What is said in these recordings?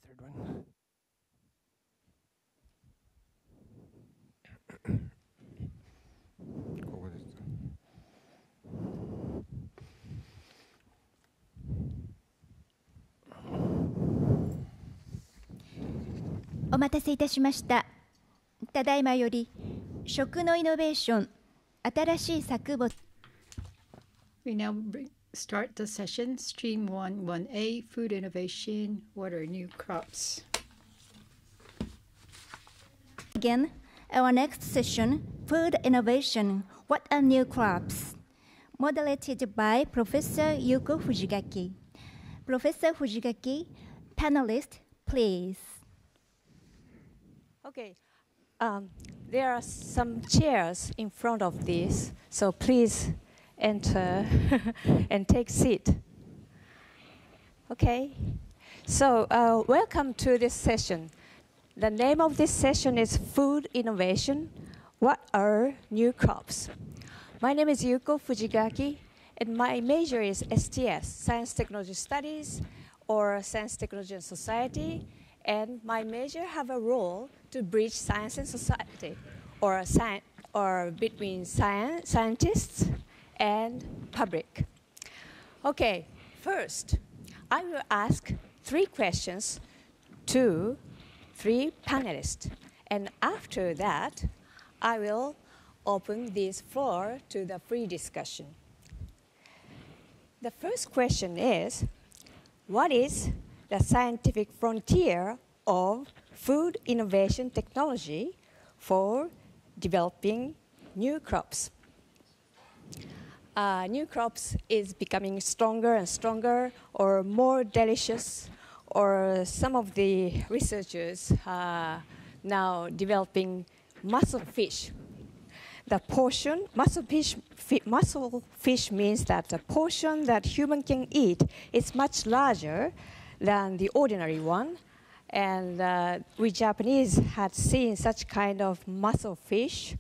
third one. What is that? お待たせいたしました。ただいまより食のイノベーション、新しい作物。We now start the session, Stream 1-1A, Food Innovation, What are new crops? Again, our next session, Food Innovation, What are new crops? Moderated by Professor Yuko Fujigaki. Professor Fujigaki, panelist, please. Okay. There are some chairs in front of this, so please enter and take seat. Okay. So welcome to this session. The name of this session is Food Innovation. What are new crops? My name is Yuko Fujigaki, and my major is STS, Science Technology Studies, or Science Technology and Society. And my major have a role to bridge science and society, or between scientists and public. Okay, first, I will ask 3 questions to 3 panelists. And after that, I will open this floor to the free discussion. The first question is, what is the scientific frontier of food innovation technology for developing new crops? New crops is becoming stronger and stronger, or more delicious, or some of the researchers are now developing muscle fish. The portion, muscle fish means that the portion that human can eat is much larger than the ordinary one. And we Japanese had seen such kind of muscle fish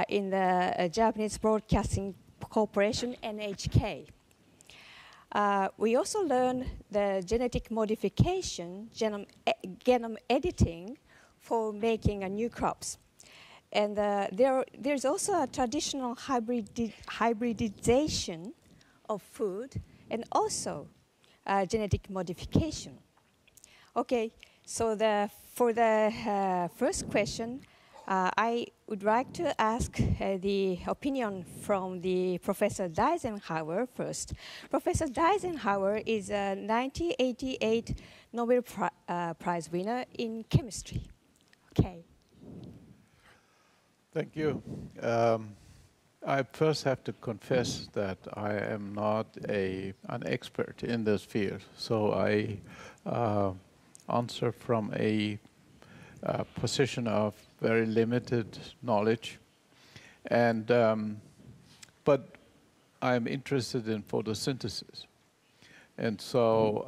in the Japanese Broadcasting Corporation, NHK. We also learned the genetic modification, genome editing for making new crops. And there's also a traditional hybridization of food and also genetic modification. Okay, so for the first question, I would like to ask the opinion from the Professor Deisenhower first. Professor Deisenhower is a 1988 Nobel Prize winner in chemistry. Okay. Thank you. I first have to confess that I am not an expert in this field, so I answer from a position of very limited knowledge, and but I'm interested in photosynthesis, and so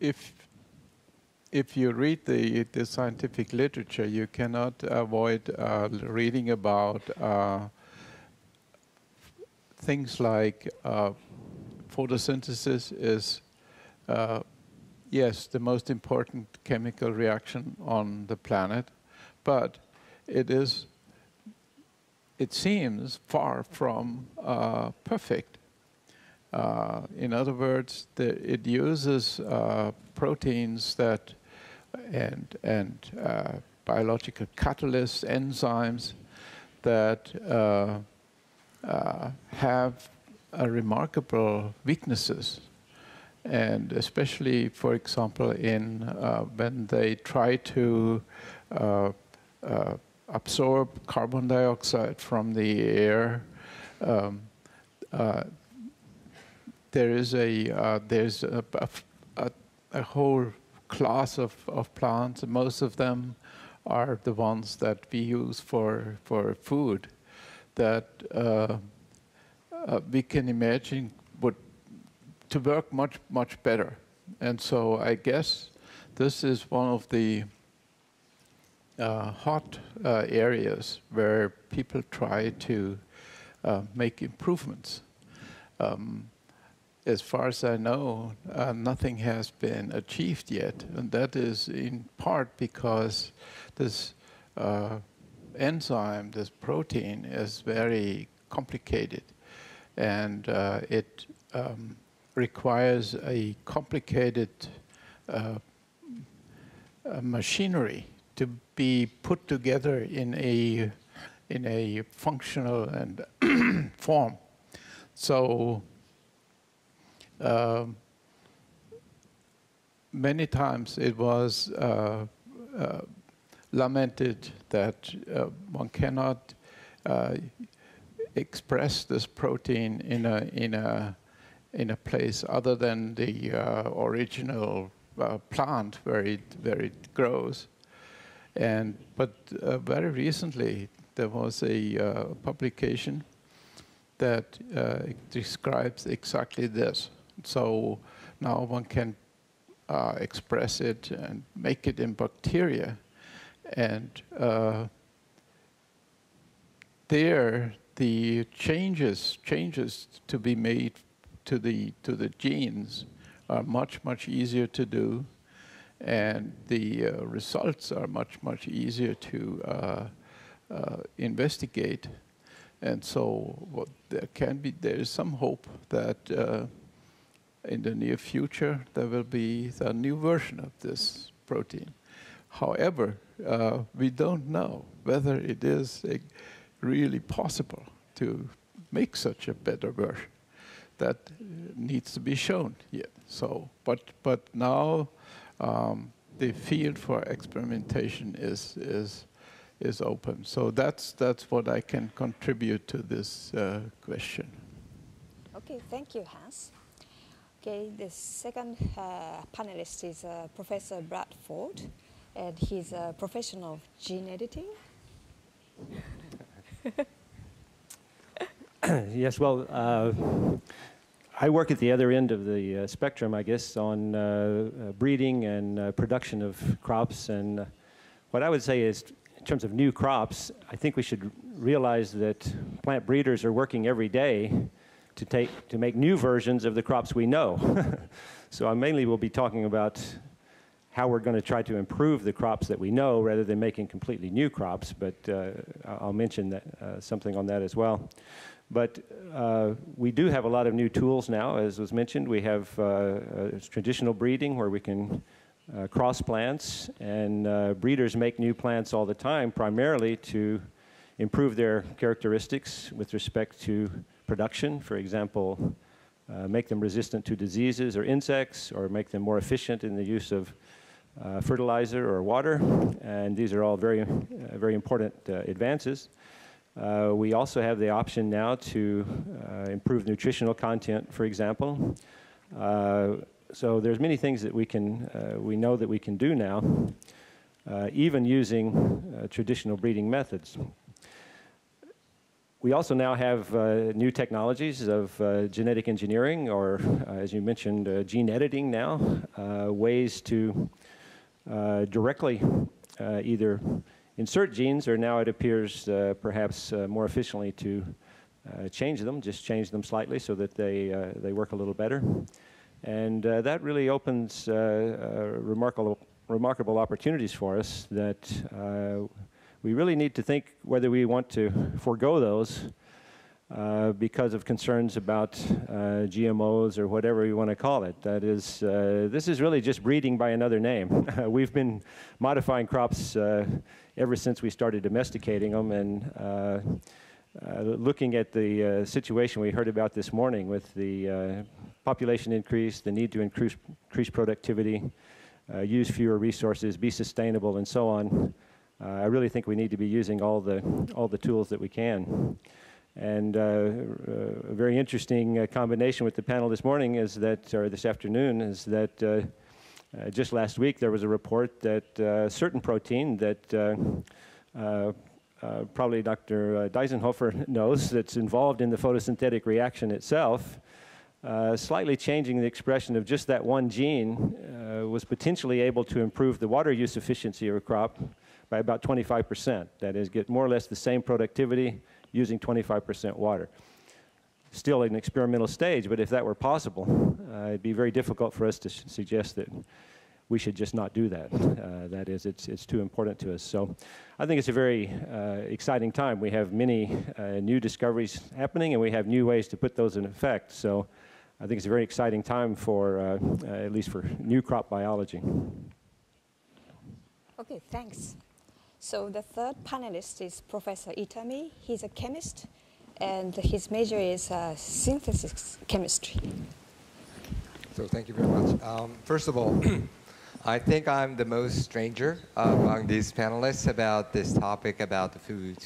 if you read the scientific literature, you cannot avoid reading about things like photosynthesis is, yes, the most important chemical reaction on the planet, but it seems far from perfect. In other words, it uses proteins that and biological catalysts, enzymes that have remarkable weaknesses, and especially, for example, in when they try to absorb carbon dioxide from the air. There's a whole class of plants, and most of them are the ones that we use for food that we can imagine would to work much better. And so I guess this is one of the hot areas where people try to make improvements. as far as I know, nothing has been achieved yet, and that is in part because this enzyme, this protein, is very complicated, and it requires a complicated machinery to be put together in a functional and form. So many times it was lamented that one cannot express this protein in a place other than the original plant where it grows. But very recently there was a publication that describes exactly this. So now one can express it and make it in bacteria, and there the changes to be made to the genes are much easier to do, and the results are much easier to investigate. And so there is some hope that in the near future there will be a new version of this protein. However, we don't know whether it is really possible to make such a better version. That needs to be shown yet. So, but now the field for experimentation is open. So that's what I can contribute to this question. Okay, thank you, Hans. Okay, the second panelist is Professor Bradford, and he's a professional of gene editing. Yes, well, I work at the other end of the spectrum, I guess, on breeding and production of crops. And what I would say is, in terms of new crops, I think we should realize that plant breeders are working every day to make new versions of the crops we know. So I mainly will be talking about how we're going to try to improve the crops that we know rather than making completely new crops, but I'll mention that, something on that as well. But we do have a lot of new tools now, as was mentioned. We have traditional breeding where we can cross plants, and breeders make new plants all the time, primarily to improve their characteristics with respect to production. For example, make them resistant to diseases or insects, or make them more efficient in the use of fertilizer or water, and these are all very important advances. We also have the option now to improve nutritional content, for example. So there's many things that we know that we can do now, even using traditional breeding methods. We also now have new technologies of genetic engineering, or as you mentioned, gene editing now, ways to directly either insert genes, or now it appears perhaps more efficiently to change them slightly so that they work a little better. And that really opens remarkable opportunities for us that we really need to think whether we want to forego those because of concerns about GMOs or whatever you want to call it. That is, this is really just breeding by another name. We've been modifying crops ever since we started domesticating them, and looking at the situation we heard about this morning with the population increase, the need to increase productivity, use fewer resources, be sustainable, and so on. I really think we need to be using all the tools that we can. And a very interesting combination with the panel this morning is that, or this afternoon, is that just last week there was a report that a certain protein that probably Dr. Deisenhofer knows, that's involved in the photosynthetic reaction itself, slightly changing the expression of just that one gene was potentially able to improve the water use efficiency of a crop by about 25%. That is, get more or less the same productivity using 25% water. still in experimental stage, but if that were possible, it'd be very difficult for us to suggest that we should just not do that. That is, it's too important to us. So I think it's a very exciting time. We have many new discoveries happening, and we have new ways to put those in effect. So I think it's a very exciting time for, at least for new crop biology. Okay, thanks. So the third panelist is Professor Itami. He's a chemist, and his major is synthesis chemistry. So thank you very much. First of all, I think I'm the most stranger among these panelists about this topic about the food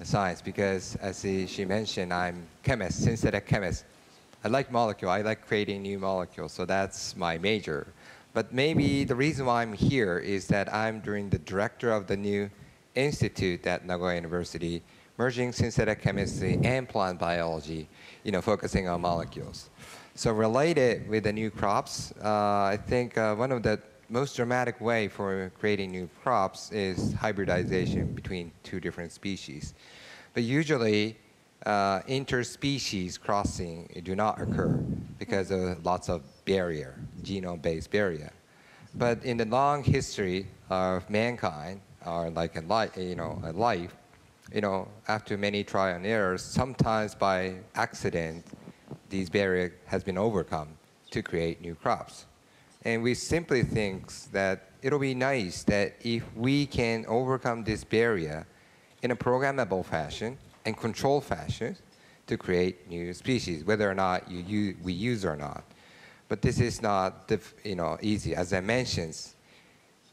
science because, as she mentioned, I'm chemist, synthetic chemist. I like molecule. I like creating new molecules, so that's my major. But maybe the reason why I'm here is that I'm the director of the new institute at Nagoya University, merging synthetic chemistry and plant biology, focusing on molecules. So related with the new crops, I think one of the most dramatic way for creating new crops is hybridization between two different species. But usually, interspecies crossing do not occur because of lots of barrier, genome-based barrier. But in the long history of mankind, or like a life, after many trial and errors, sometimes by accident, these barriers has been overcome to create new crops. And we simply think that it'll be nice that if we can overcome this barrier in a programmable fashion and controlled fashion to create new species, whether or not we use or not. But this is not easy. As I mentioned,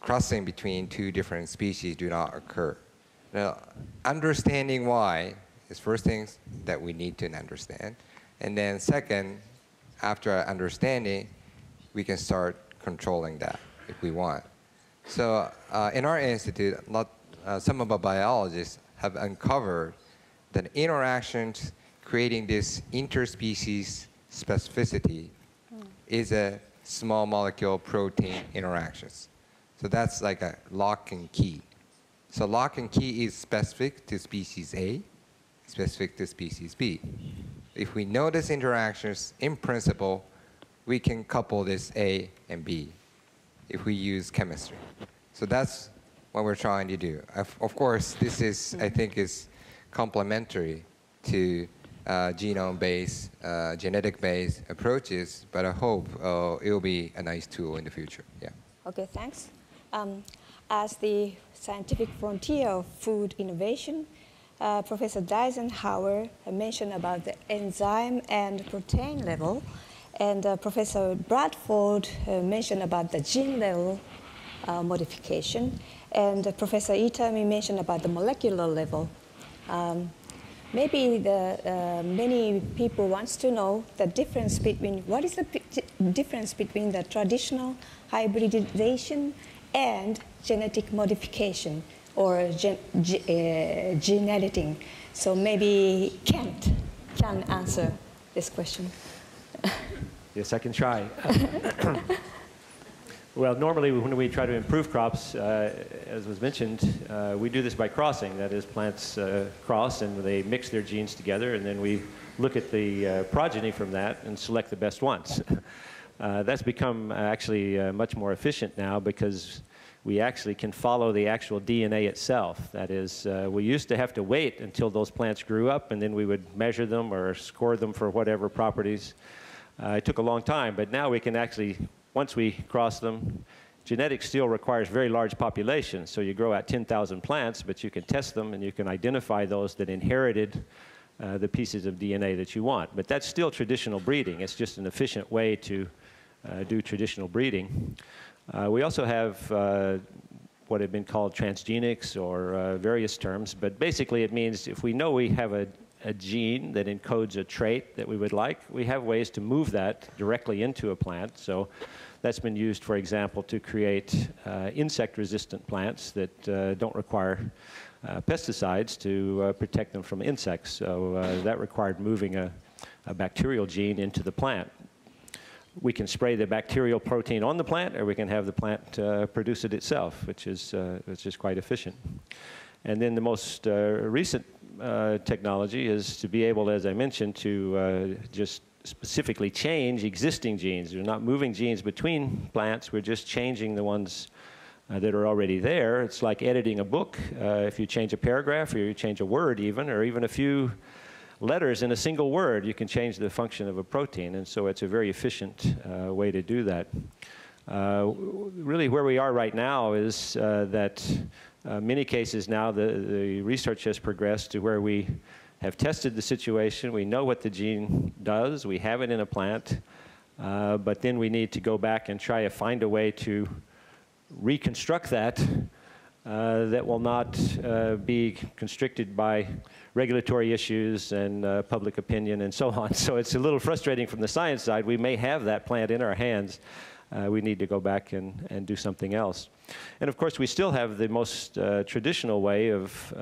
crossing between two different species do not occur. Now, understanding why is first things that we need to understand. And then second, after understanding, we can start controlling that if we want. So in our institute, some of our biologists have uncovered that interactions creating this interspecies specificity is a small molecule protein interactions. So that's like a lock and key. So lock and key is specific to species A, specific to species B. If we know these interactions, in principle, we can couple this A and B if we use chemistry. So that's what we're trying to do. Of course, this is, I think, is complementary to genome-based, genetic-based approaches, but I hope it will be a nice tool in the future. Yeah. Okay, thanks. As the scientific frontier of food innovation, Professor Eisenhower mentioned about the enzyme and protein level, and Professor Bradford mentioned about the gene level modification, and Professor Itami mentioned about the molecular level. Maybe many people wants to know the difference between, what is the difference between the traditional hybridization and genetic modification or gene editing. So maybe Kent can answer this question. Yes, I can try. Well, normally when we try to improve crops, as was mentioned, we do this by crossing. That is, plants cross and they mix their genes together, and then we look at the progeny from that and select the best ones. That's become actually much more efficient now because we actually can follow the actual DNA itself. That is, we used to have to wait until those plants grew up, and then we would measure them or score them for whatever properties. It took a long time, but now we can actually, once we cross them, genetics still requires very large populations. So you grow out 10,000 plants, but you can test them and you can identify those that inherited the pieces of DNA that you want. But that's still traditional breeding. It's just an efficient way to do traditional breeding. We also have what have been called transgenics or various terms, but basically it means if we know we have a gene that encodes a trait that we would like, we have ways to move that directly into a plant. So that's been used, for example, to create insect-resistant plants that don't require pesticides to protect them from insects. So that required moving a bacterial gene into the plant. We can spray the bacterial protein on the plant, or we can have the plant produce it itself, which is quite efficient. And then the most recent technology is to be able, as I mentioned, to just specifically change existing genes. We're not moving genes between plants, we're just changing the ones that are already there. It's like editing a book. If you change a paragraph, or you change a word even, or even a few letters in a single word, you can change the function of a protein, and so it's a very efficient way to do that. Really where we are right now is that many cases now the research has progressed to where we have tested the situation, we know what the gene does, we have it in a plant, but then we need to go back and try to find a way to reconstruct that that will not be constricted by regulatory issues and public opinion and so on. So it's a little frustrating from the science side. We may have that plant in our hands. We need to go back and do something else. And of course, we still have the most traditional way of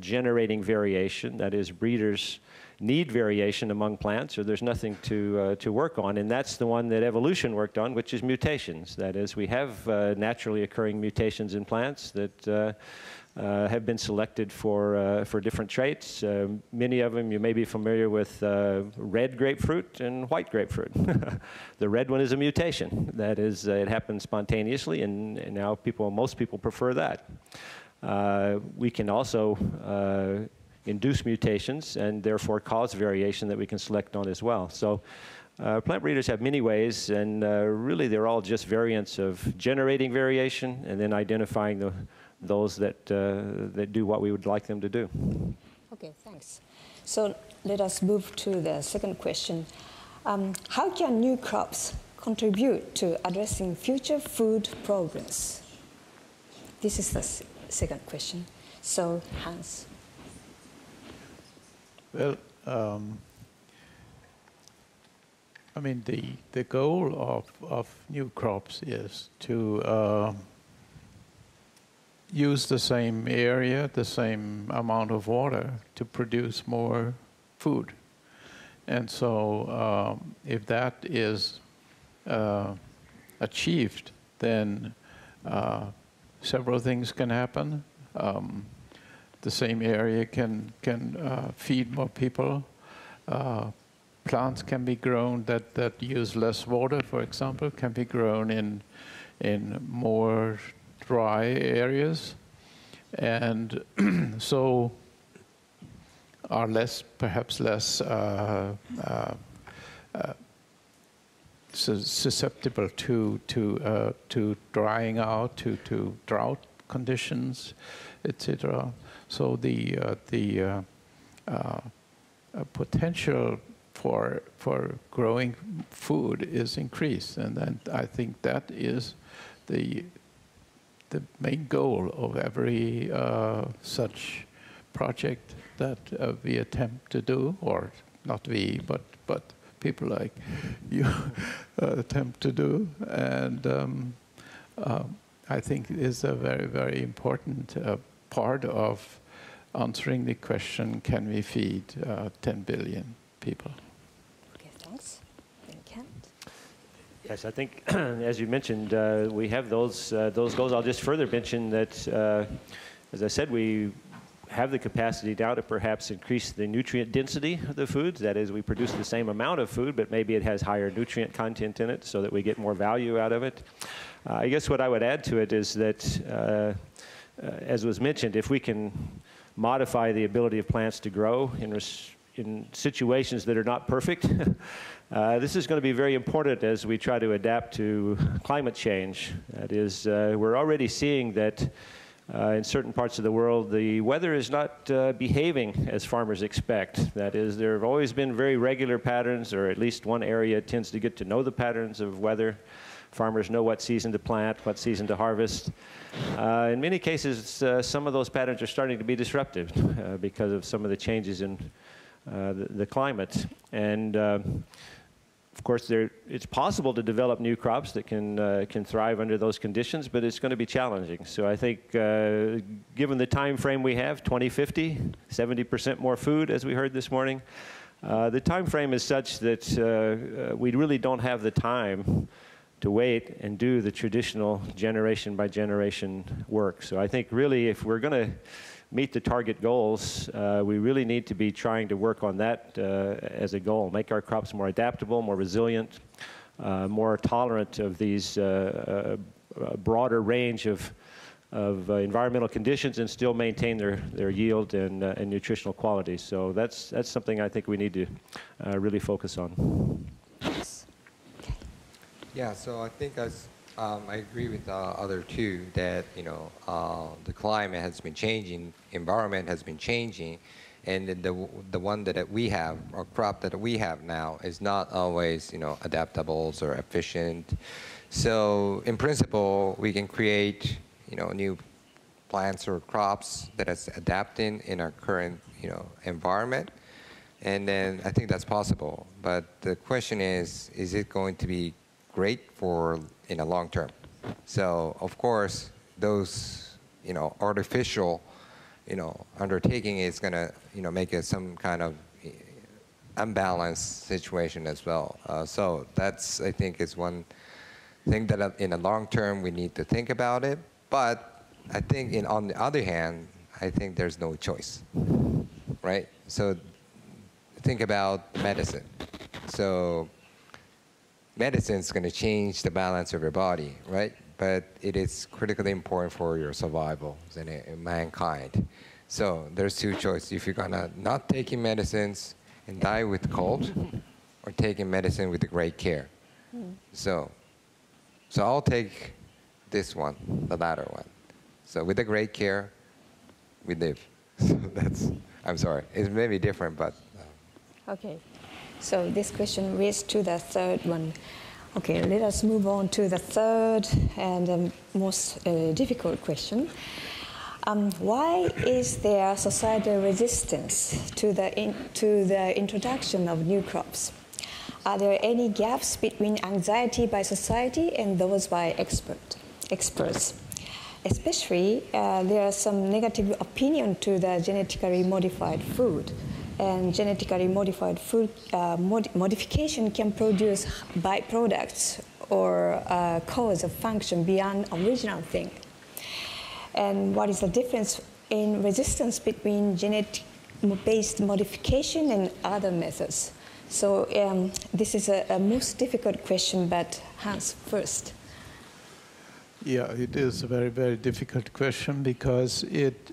generating variation. That is, breeders need variation among plants, or there's nothing to work on. And that's the one that evolution worked on, which is mutations. That is, we have naturally occurring mutations in plants that have been selected for different traits. Many of them you may be familiar with red grapefruit and white grapefruit. The red one is a mutation. That is, it happens spontaneously, and now most people prefer that. We can also induce mutations and therefore cause variation that we can select on as well. So plant breeders have many ways, and really they're all just variants of generating variation and then identifying those that do what we would like them to do. Okay, thanks. So let us move to the second question. How can new crops contribute to addressing future food problems? This is the second question. So, Hans. Well, I mean, the goal of new crops is to use the same area, the same amount of water to produce more food. And so if that is achieved, then several things can happen. The same area can feed more people. Plants can be grown that use less water, for example, can be grown in more dry areas, and so are perhaps less susceptible to drying out, to drought conditions, etc. So the potential for growing food is increased, and then I think that is the main goal of every such project that we attempt to do, or not we, but people like you attempt to do. And I think it is a very, very important part of answering the question, can we feed 10 billion people? Okay, thanks. Kent? Yes, I think, as you mentioned, we have those goals. I'll just further mention that, as I said, we have the capacity now to perhaps increase the nutrient density of the foods. That is, we produce the same amount of food, but maybe it has higher nutrient content in it so that we get more value out of it. I guess what I would add to it is that, as was mentioned, if we can modify the ability of plants to grow in situations that are not perfect, this is going to be very important as we try to adapt to climate change. That is, we're already seeing that in certain parts of the world, the weather is not behaving as farmers expect. That is, there have always been very regular patterns, or at least one area tends to get to know the patterns of weather. Farmers know what season to plant, what season to harvest. In many cases, some of those patterns are starting to be disrupted because of some of the changes in the climate. And of course, it's possible to develop new crops that can thrive under those conditions, but it's going to be challenging. So I think, given the time frame we have, 2050, 70% more food, as we heard this morning, the time frame is such that we really don't have the time to wait and do the traditional generation by generation work. So I think really if we're going to meet the target goals, we really need to be trying to work on that as a goal, make our crops more adaptable, more resilient, more tolerant of these broader range of environmental conditions and still maintain their yield and nutritional quality. So that's something I think we need to really focus on. Yeah, so I think I agree with the other two that, you know, the climate has been changing, environment has been changing, and the one that we have, or crop that we have now, is not always, you know, adaptable or efficient. So in principle, we can create, you know, new plants or crops that is adapting in our current, you know, environment. And then I think that's possible. But the question is it going to be great for in the long term? So of course, those, you know, artificial, you know, undertaking is going to, you know, make it some kind of unbalanced situation as well. So that's, I think, is one thing that in the long term we need to think about it. But I think on the other hand, I think there's no choice, right? So think about medicine. So medicine is going to change the balance of your body, right? But it is critically important for your survival in mankind. So there's two choices. If you're going to not taking medicines and die with cold, or taking medicine with great care. So I'll take this one, the latter one. So with the great care, we live. So that's, I'm sorry, it's maybe different, but. Okay, so this question leads to the third one. Okay, let us move on to the third and most difficult question. Why is there societal resistance to the introduction of new crops? Are there any gaps between anxiety by society and those by experts? Especially, there are some negative opinion to the genetically modified food. And genetically modified food modification can produce byproducts or cause of function beyond original thing. And what is the difference in resistance between genetic-based modification and other methods? So this is a most difficult question, but Hans first. Yeah, it is a very, very difficult question because it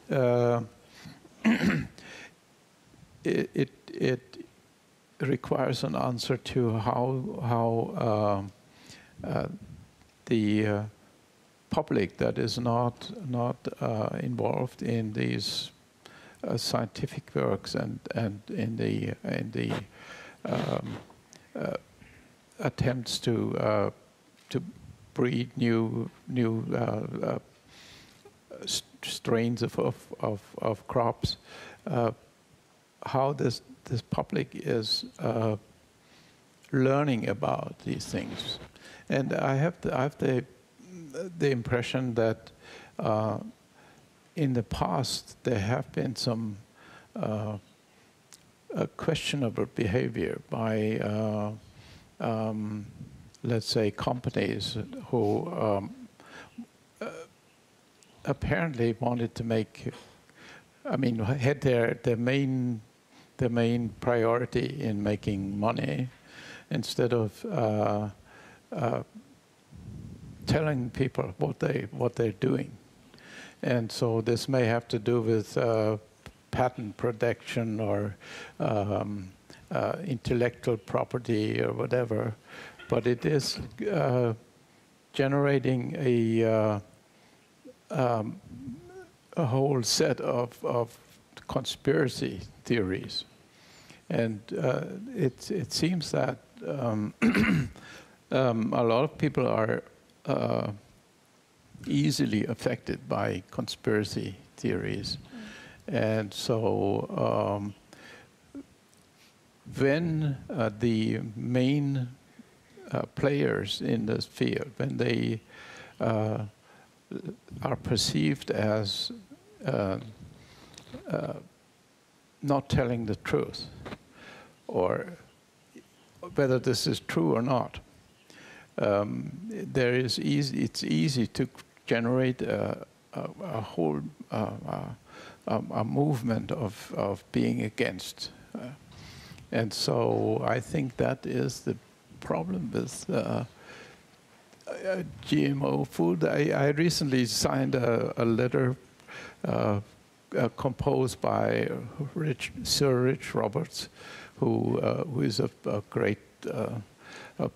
requires an answer to how the public that is not involved in these scientific works and in the attempts to breed new strains of crops, how this public is learning about these things. And I have the impression that in the past there have been some questionable behavior by let's say companies who apparently wanted to make, I mean, had their main priority in making money instead of telling people what they're doing. And so this may have to do with patent protection or intellectual property or whatever, but it is generating a whole set of conspiracy theories. And it seems that a lot of people are easily affected by conspiracy theories. And so when the main players in this field, when they are perceived as not telling the truth, or whether this is true or not, it's easy to generate a whole a movement of being against. And so I think that is the problem with GMO food. I recently signed a letter composed by Sir Rich Roberts, who is a great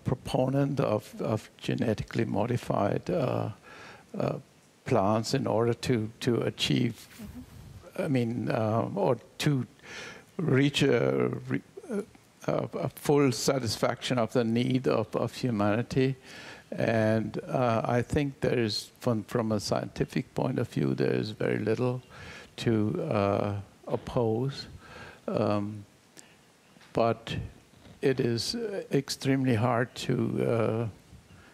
proponent of genetically modified plants in order to achieve, I mean, or to reach a full satisfaction of the need of humanity. And I think there is, from a scientific point of view, there is very little to oppose. But it is extremely hard to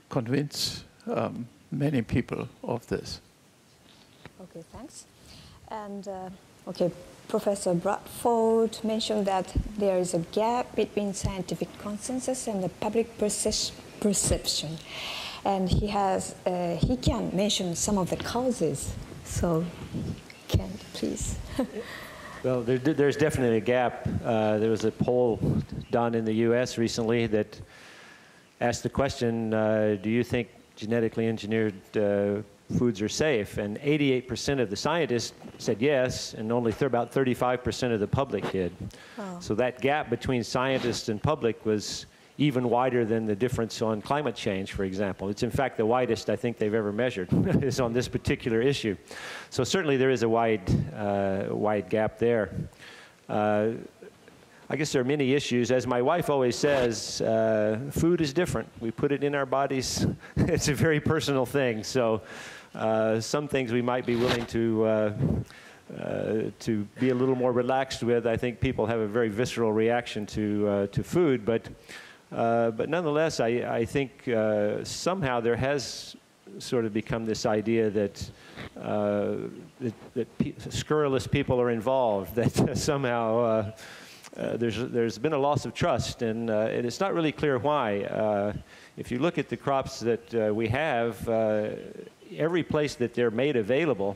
convince many people of this. Okay, thanks. And okay, Professor Bradford mentioned that there is a gap between scientific consensus and the public perception, and he can mention some of the causes. So, can please? Well, there's definitely a gap. There was a poll done in the U.S. recently that asked the question, do you think genetically engineered foods are safe? And 88% of the scientists said yes, and only about 35% of the public did. Oh. So that gap between scientists and public was even wider than the difference on climate change, for example. It's in fact the widest I think they've ever measured is on this particular issue. So certainly there is a wide gap there. I guess there are many issues. As my wife always says, food is different. We put it in our bodies. It's a very personal thing. So some things we might be willing to be a little more relaxed with. I think people have a very visceral reaction to food, but nonetheless, I think somehow there has sort of become this idea that scurrilous people are involved, that somehow there's been a loss of trust, and it's not really clear why. If you look at the crops that we have, every place that they're made available,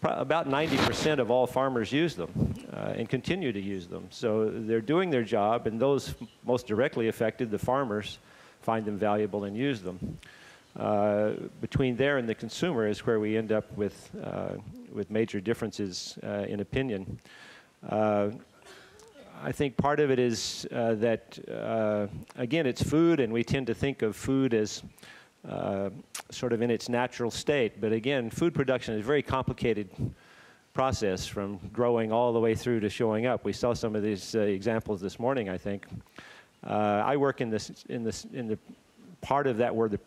about 90% of all farmers use them and continue to use them. So they're doing their job, and those most directly affected, the farmers, find them valuable and use them. Between there and the consumer is where we end up with major differences in opinion. I think part of it is that, again, it's food, and we tend to think of food as sort of in its natural state. But again, food production is a very complicated process from growing all the way through to showing up. We saw some of these examples this morning, I think. I work in the part of that where the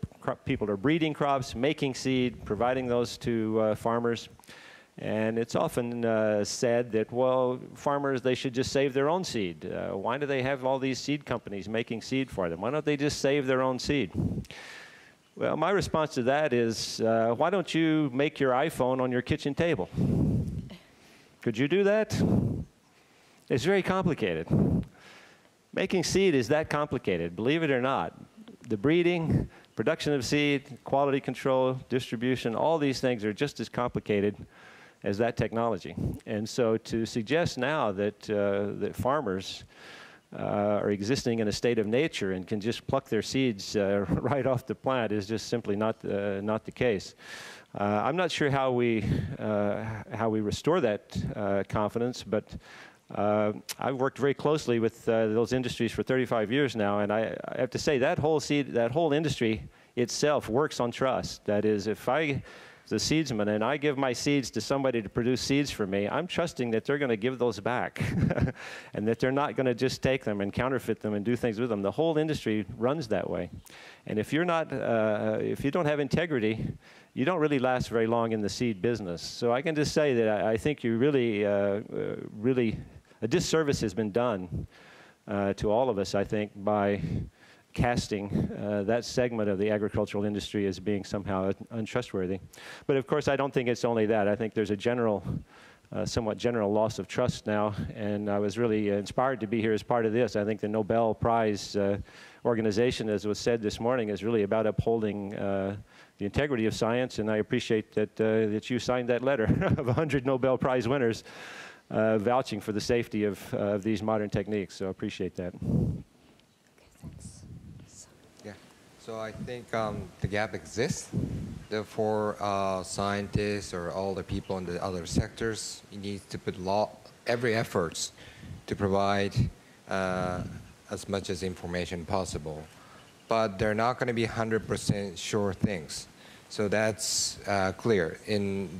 people are breeding crops, making seed, providing those to farmers. And it's often said that, well, farmers, they should just save their own seed. Why do they have all these seed companies making seed for them? Why don't they just save their own seed? Well, my response to that is, why don't you make your iPhone on your kitchen table? Could you do that? It's very complicated. Making seed is that complicated, believe it or not. The breeding, production of seed, quality control, distribution, all these things are just as complicated as that technology. And so to suggest now that, that farmers are existing in a state of nature and can just pluck their seeds right off the plant is just simply not the case. I'm not sure how we restore that confidence, but I've worked very closely with those industries for 35 years now, and I have to say that whole industry itself works on trust. That is, if I the seedsman and I give my seeds to somebody to produce seeds for me, I'm trusting that they're going to give those back and that they're not going to just take them and counterfeit them and do things with them. The whole industry runs that way. And if you're not, if you don't have integrity, you don't really last very long in the seed business. So I can just say that I think you really, really, a disservice has been done to all of us, I think, by casting that segment of the agricultural industry as being somehow untrustworthy. But of course, I don't think it's only that. I think there's a general somewhat general loss of trust now, and I was really inspired to be here as part of this. I think the Nobel Prize organization, as was said this morning, is really about upholding the integrity of science, and I appreciate that, that you signed that letter of 100 Nobel Prize winners vouching for the safety of these modern techniques, so I appreciate that. Yeah, so I think the gap exists. Therefore, scientists or all the people in the other sectors need to put every efforts to provide as much as information possible. But they're not going to be 100% sure things. So that's clear.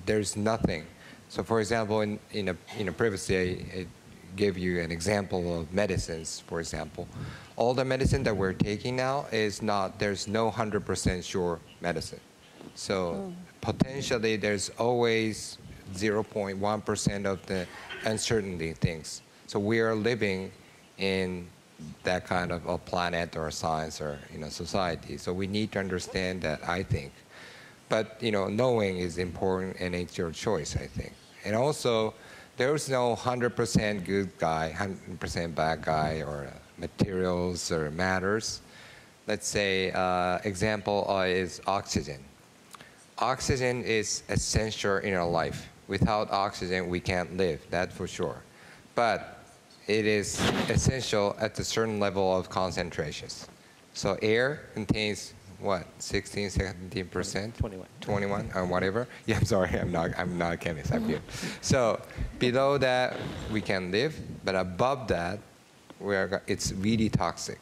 There's nothing. So for example, in a previously, I gave you an example of medicines, for example. All the medicine that we're taking now is not, there's no 100% sure medicine. So potentially there's always 0.1% of the uncertainty things. So we are living in that kind of a planet or a science or society. So we need to understand that, I think. But knowing is important, and it's your choice, I think. And also, there's no 100% good guy, 100% bad guy, or materials or matters. Let's say example is oxygen. Oxygen is essential in our life. Without oxygen, we can't live, that's for sure. But it is essential at a certain level of concentrations. So air contains what, 16, 17%? 21 or whatever. Yeah, I'm sorry, I'm not a chemist, I'm here. So below that, we can live, but above that, it's really toxic.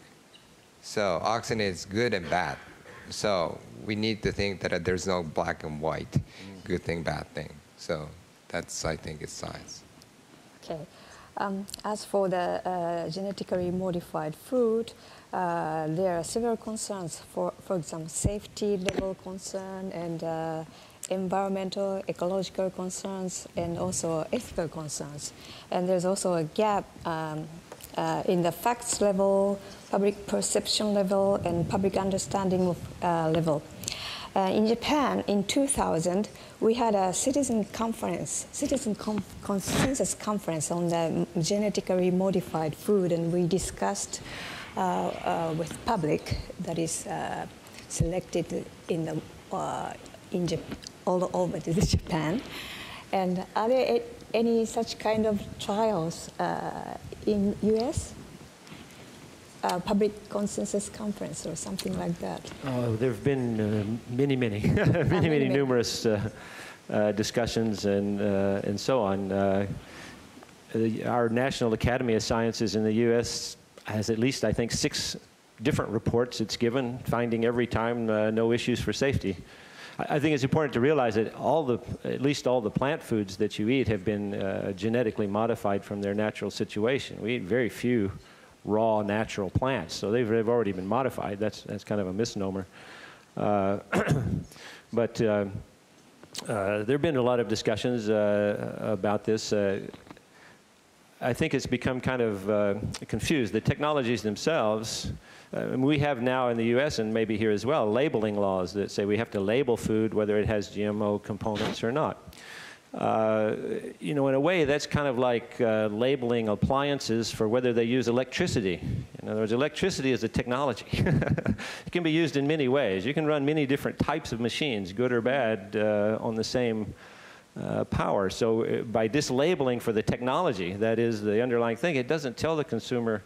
So oxygen is good and bad. So we need to think that there's no black and white, good thing, bad thing. So that's, I think, is science. Okay. As for the genetically modified food, there are several concerns, for example, safety level concern and environmental, ecological concerns, and also ethical concerns. And there's also a gap in the facts level, public perception level, and public understanding level. In Japan, in 2000, we had a citizen consensus conference on the genetically modified food, and we discussed with public that is selected all over Japan. And are there any such kind of trials in U.S.? Public consensus conference or something like that? There have been many numerous discussions and so on. Our National Academy of Sciences in the U.S. has at least, I think, 6 different reports it's given, finding every time no issues for safety. I think it's important to realize that at least all the plant foods that you eat have been genetically modified from their natural situation. We eat very few raw natural plants, so they've already been modified. That's kind of a misnomer. But there have been a lot of discussions about this. I think it's become kind of confused. The technologies themselves, we have now in the U.S. and maybe here as well, labeling laws that say we have to label food whether it has GMO components or not. In a way, that's kind of like labeling appliances for whether they use electricity. In other words, electricity is a technology. It can be used in many ways. You can run many different types of machines, good or bad, on the same power. So by dislabeling for the technology, that is the underlying thing, it doesn't tell the consumer,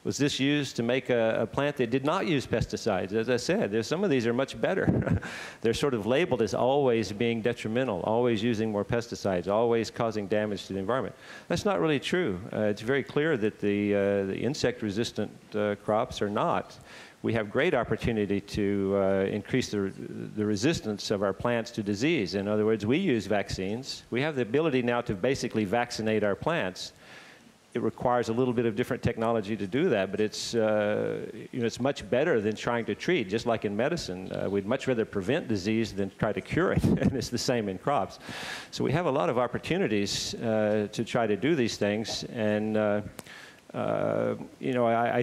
was this used to make a plant that did not use pesticides? As I said, some of these are much better. They're sort of labeled as always being detrimental, always using more pesticides, always causing damage to the environment. That's not really true. It's very clear that the insect-resistant crops are not. We have great opportunity to increase the resistance of our plants to disease. In other words, we use vaccines. We have the ability now to basically vaccinate our plants. It requires a little bit of different technology to do that, but it's much better than trying to treat. Just like in medicine, we'd much rather prevent disease than try to cure it, and it's the same in crops. So we have a lot of opportunities to try to do these things, and I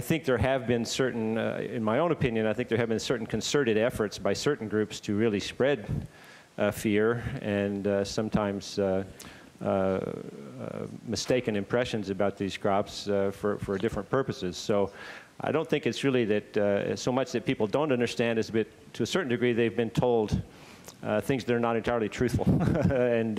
think there have been certain, in my own opinion, I think there have been certain concerted efforts by certain groups to really spread fear and sometimes mistaken impressions about these crops for different purposes. So I don't think it's really that so much that people don't understand as a bit, to a certain degree, they've been told things that are not entirely truthful. And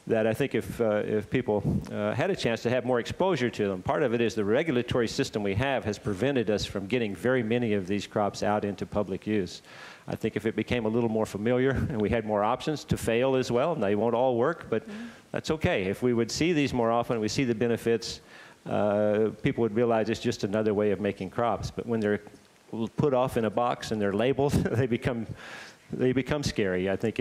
that I think if people had a chance to have more exposure to them, part of it is the regulatory system we have has prevented us from getting very many of these crops out into public use. I think if it became a little more familiar and we had more options to fail as well, and they won't all work, but that's okay. If we would see these more often, we see the benefits, people would realize it's just another way of making crops. But when they're put off in a box and they're labeled, they become scary. I think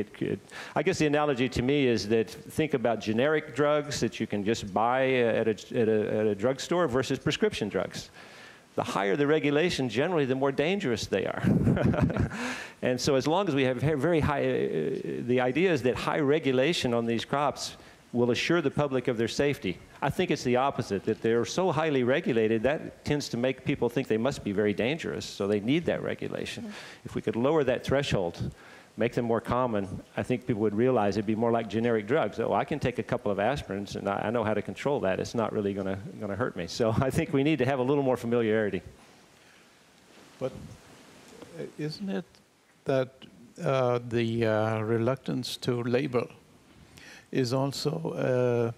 I guess the analogy to me is that think about generic drugs that you can just buy at a drugstore versus prescription drugs. The higher the regulation, generally, the more dangerous they are. And so as long as we have very high, the idea is that high regulation on these crops will assure the public of their safety. I think it's the opposite, that they're so highly regulated, that tends to make people think they must be very dangerous, so they need that regulation. If we could lower that threshold, make them more common, I think people would realize it'd be more like generic drugs. Oh, I can take a couple of aspirins and I know how to control that. It's not really going to hurt me. So I think we need to have a little more familiarity. But isn't it that the reluctance to label is also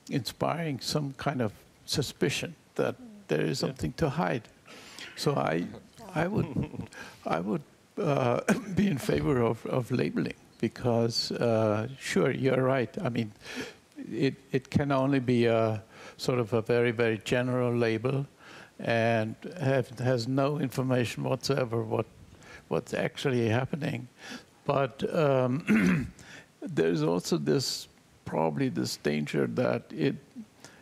inspiring some kind of suspicion that there is something to hide? So I would be in favor of labeling, because sure, you're right. I mean, it can only be a sort of a very, very general label, and has no information whatsoever what's actually happening. But there's also probably this danger that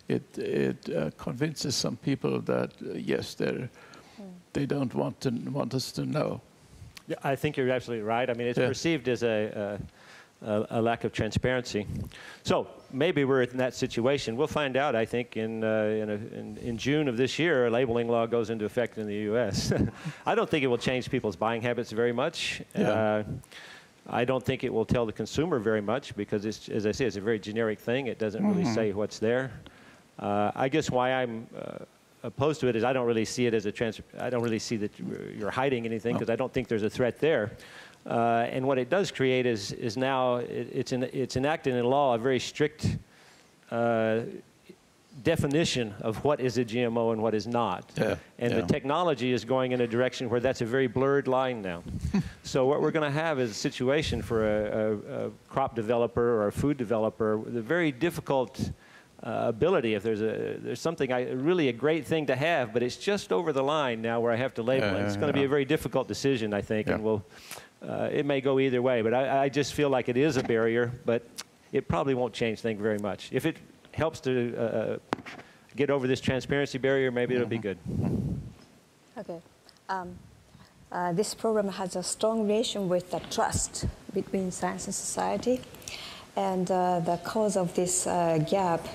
it convinces some people that yes, they don't want us to know. Yeah, I think you're absolutely right. I mean, it's perceived as a lack of transparency. So maybe we're in that situation. We'll find out, I think, in June of this year, a labeling law goes into effect in the U.S. I don't think it will change people's buying habits very much. Yeah. I don't think it will tell the consumer very much, because, as I say, it's a very generic thing. It doesn't really say what's there. I guess why I'm opposed to it is I don't really see it as I don't really see that you're hiding anything, because I don't think there's a threat there. And what it does create is now it's enacted in law a very strict definition of what is a GMO and what is not. Yeah. And the technology is going in a direction where that's a very blurred line now. So what we're going to have is a situation for a crop developer or a food developer with a very difficult ability. If there's something really a great thing to have, but it's just over the line now where I have to label it. It's going to be a very difficult decision, I think, and it may go either way. But I just feel like it is a barrier, but it probably won't change things very much. If it helps to get over this transparency barrier, maybe it'll be good. Okay. This program has a strong relation with the trust between science and society. And the cause of this gap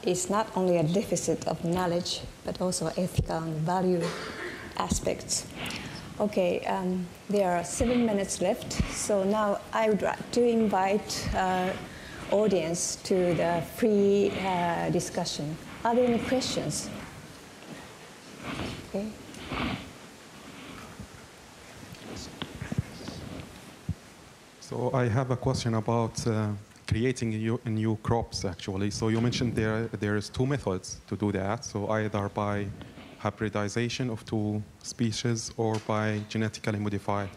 is not only a deficit of knowledge, but also ethical and value aspects. Okay, there are 7 minutes left. So now I would like to invite audience to the free discussion. Are there any questions? Okay. So I have a question about creating new crops, actually. So you mentioned there's two methods to do that. So either by hybridization of two species or by genetically modified.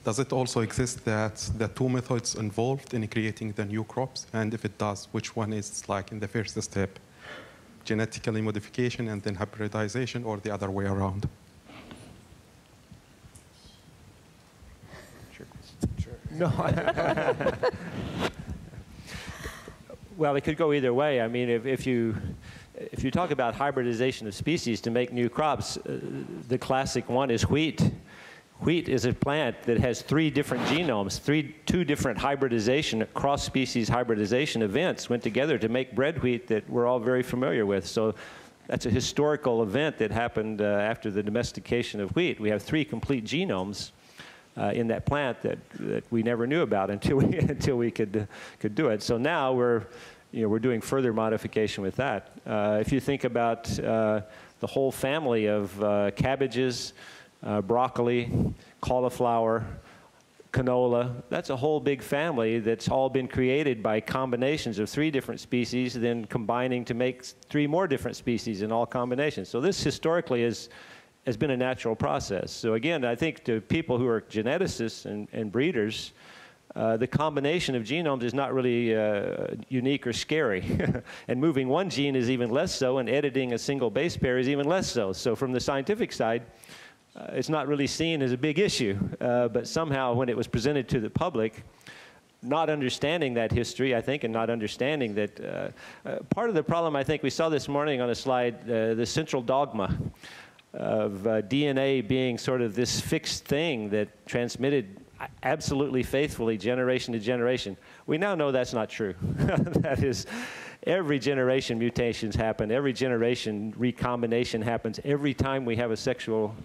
Does it also exist that the two methods involved in creating the new crops? And if it does, which one is like in the first step? Genetically modification and then hybridization, or the other way around? No. Well, it could go either way. I mean, if you talk about hybridization of species to make new crops, the classic one is wheat. Wheat is a plant that has 3 different genomes. 2 different hybridization, cross-species hybridization events went together to make bread wheat that we're all very familiar with. So that's a historical event that happened after the domestication of wheat. We have 3 complete genomes. in that plant that we never knew about until we could do it. So now we're doing further modification with that. If you think about the whole family of cabbages, broccoli, cauliflower, canola, that's a whole big family that's all been created by combinations of 3 different species, then combining to make 3 more different species in all combinations. So this historically has been a natural process. So again, I think to people who are geneticists and breeders, the combination of genomes is not really unique or scary. And moving one gene is even less so, and editing a single base pair is even less so. So from the scientific side, it's not really seen as a big issue. But somehow when it was presented to the public, not understanding that history, I think, and not understanding that part of the problem, I think we saw this morning on a slide, the central dogma of DNA being sort of this fixed thing that transmitted absolutely faithfully generation to generation. We now know that's not true. That is, every generation mutations happen, every generation recombination happens. Every time we have a sexual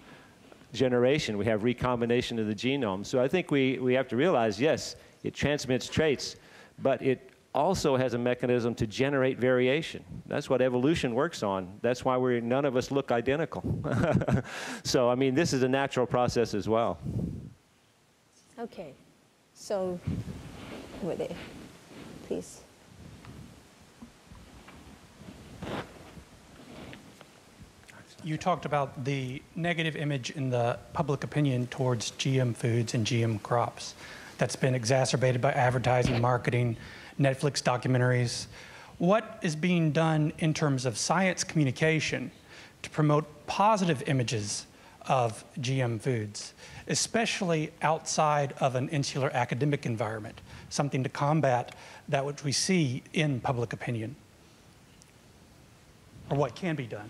generation, we have recombination of the genome. So I think we have to realize, yes, it transmits traits, but it also has a mechanism to generate variation. That's what evolution works on. That's why none of us look identical. So, I mean, this is a natural process as well. Okay, so over there, please. You talked about the negative image in the public opinion towards GM foods and GM crops that's been exacerbated by advertising, marketing, Netflix documentaries. What is being done in terms of science communication to promote positive images of GM foods, especially outside of an insular academic environment, something to combat that which we see in public opinion, or what can be done?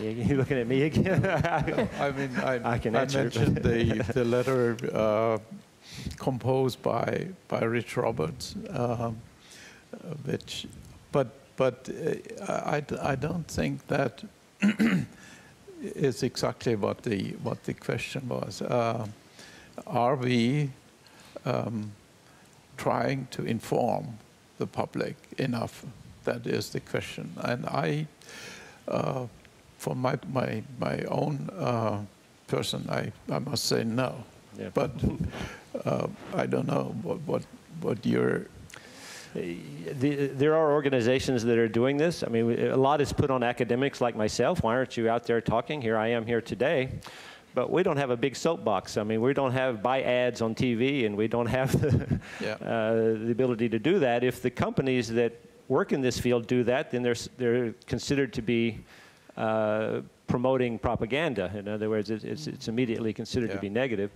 You're looking at me again? I mean, I can answer. mentioned the letter composed by Rich Roberts, but I don't think that is exactly what the question was. Are we trying to inform the public enough? That is the question, and I. For my own person, I must say no. Yeah. But I don't know what your... There are organizations that are doing this. I mean, a lot is put on academics like myself. Why aren't you out there talking? Here I am here today. But we don't have a big soapbox. I mean, we don't have buy ads on TV, and we don't have the ability to do that. If the companies that work in this field do that, then they're considered to be promoting propaganda. In other words, it's immediately considered to be negative.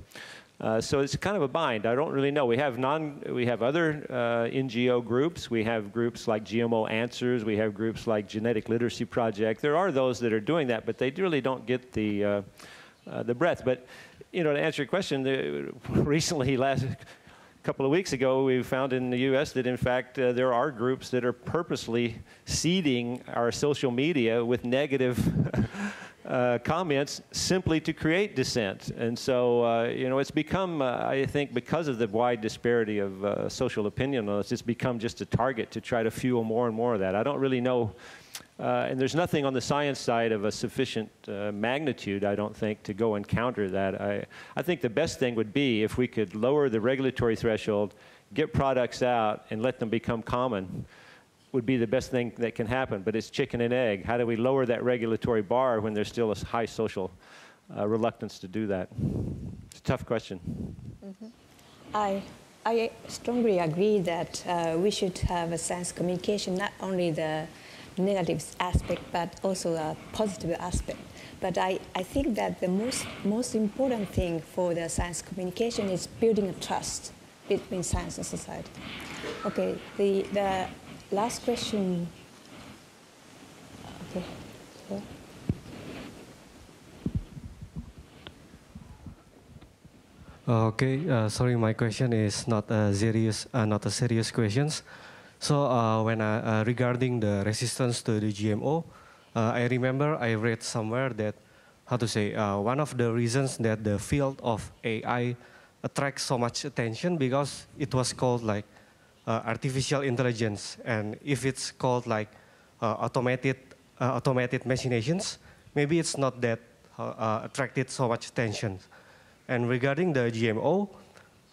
So it's kind of a bind. I don't really know. We have other NGO groups. We have groups like GMO Answers. We have groups like Genetic Literacy Project. There are those that are doing that, but they really don't get the breadth. But to answer your question, recently, last couple of weeks ago, we found in the U.S. that, in fact, there are groups that are purposely seeding our social media with negative comments simply to create dissent. And so, it's become, I think, because of the wide disparity of social opinion, it's become just a target to try to fuel more and more of that. I don't really know. And there's nothing on the science side of a sufficient magnitude, I don't think, to go and counter that. I think the best thing would be if we could lower the regulatory threshold, get products out, and let them become common, would be the best thing that can happen. But it's chicken and egg. How do we lower that regulatory bar when there's still a high social reluctance to do that? It's a tough question. Mm-hmm. I strongly agree that we should have a science communication, not only the negative aspect, but also a positive aspect. But I think that the most important thing for the science communication is building a trust between science and society. Okay, the last question. Okay. Okay, sorry, my question is not a serious question. So regarding the resistance to the GMO, I remember I read somewhere that, how to say, one of the reasons that the field of AI attracts so much attention because it was called like artificial intelligence. And if it's called like automated machinations, maybe it's not that attracted so much attention. And regarding the GMO,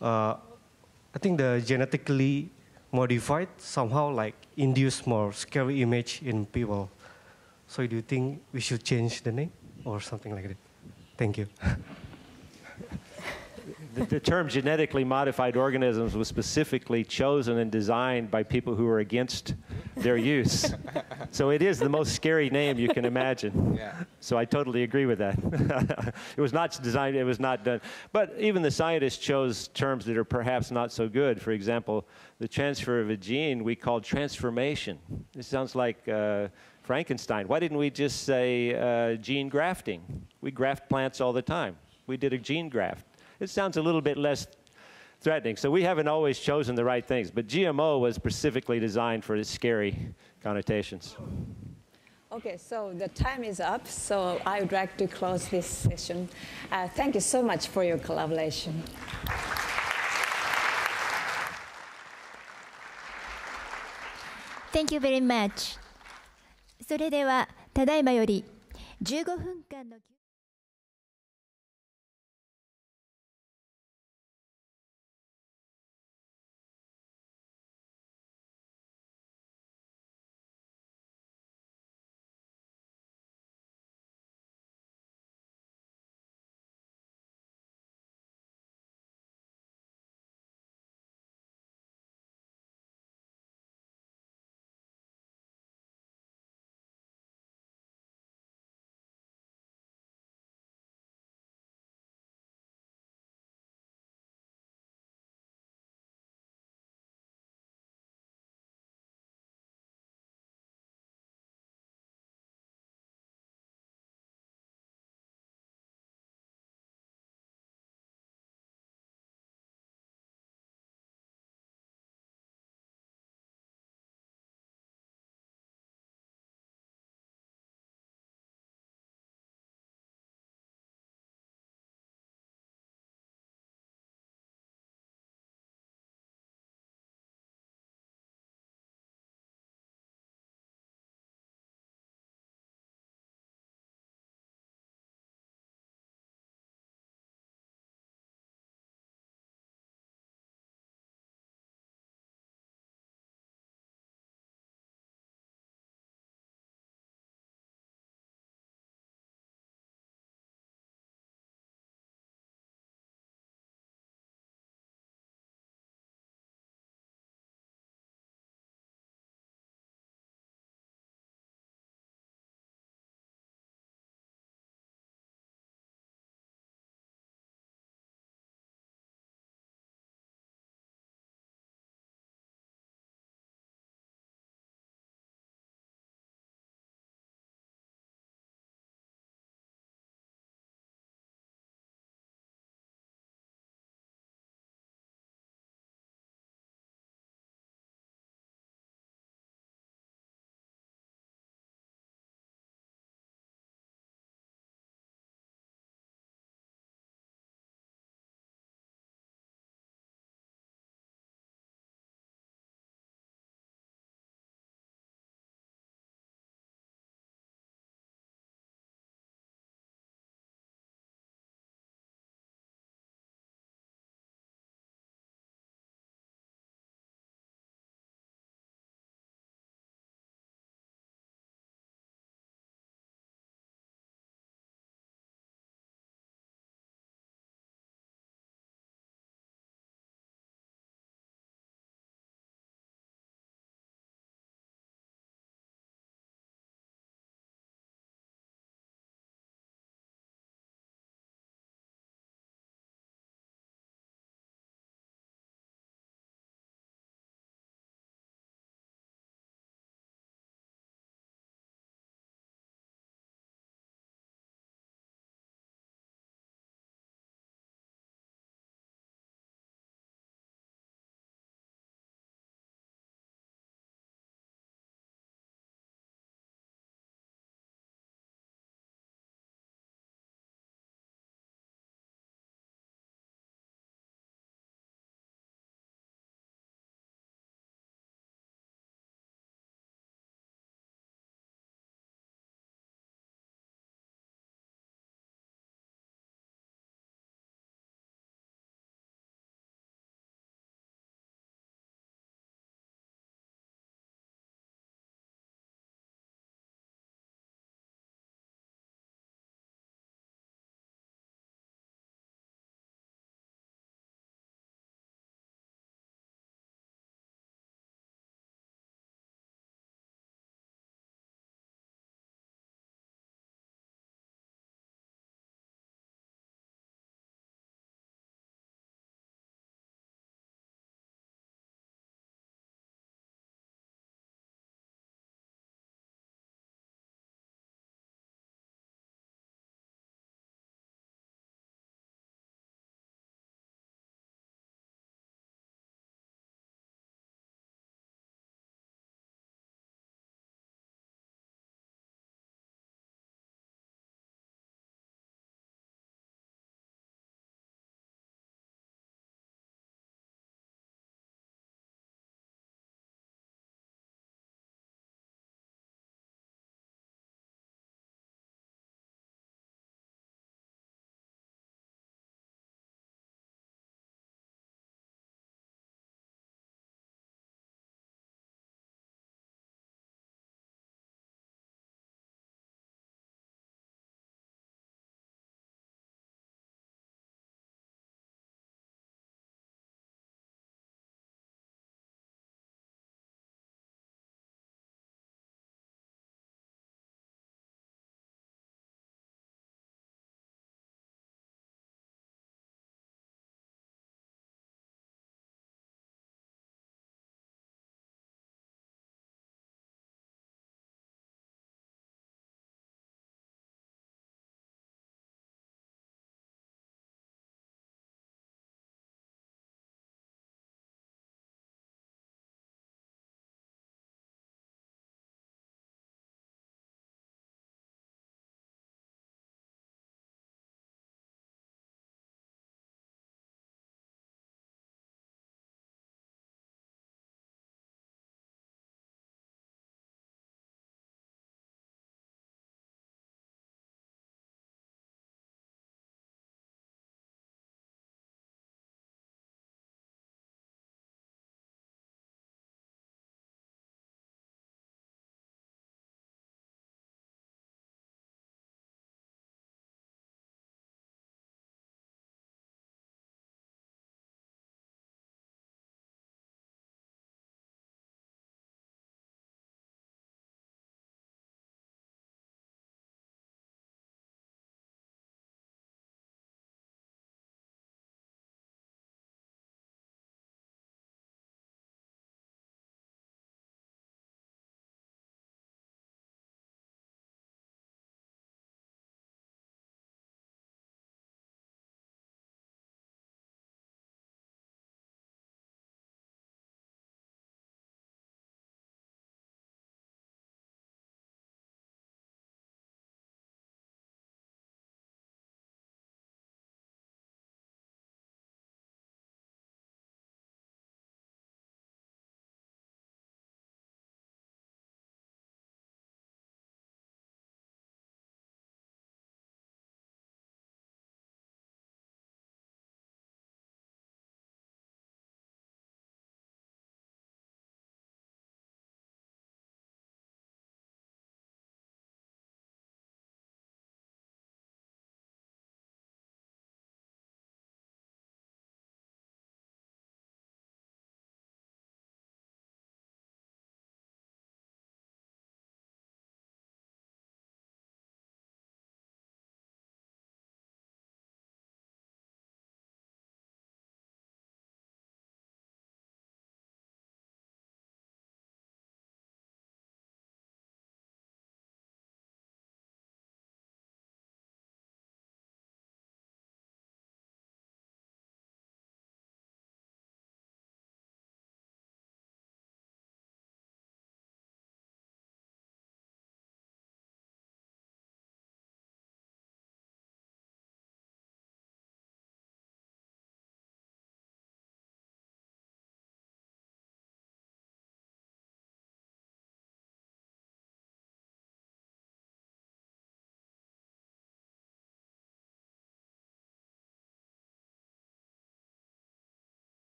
I think the genetically modified somehow like induce more scary image in people. So do you think we should change the name or something like that? Thank you. The term genetically modified organisms was specifically chosen and designed by people who were against their use. So it is the most scary name you can imagine. Yeah. So I totally agree with that. It was not designed, it was not done. But even the scientists chose terms that are perhaps not so good. For example, the transfer of a gene we called transformation. It sounds like Frankenstein. Why didn't we just say gene grafting? We graft plants all the time. We did a gene graft. It sounds a little bit less threatening. So we haven't always chosen the right things. But GMO was specifically designed for its scary connotations. Okay, so the time is up, so I would like to close this session. Thank you so much for your collaboration. Thank you very much. それではただいまより15分間の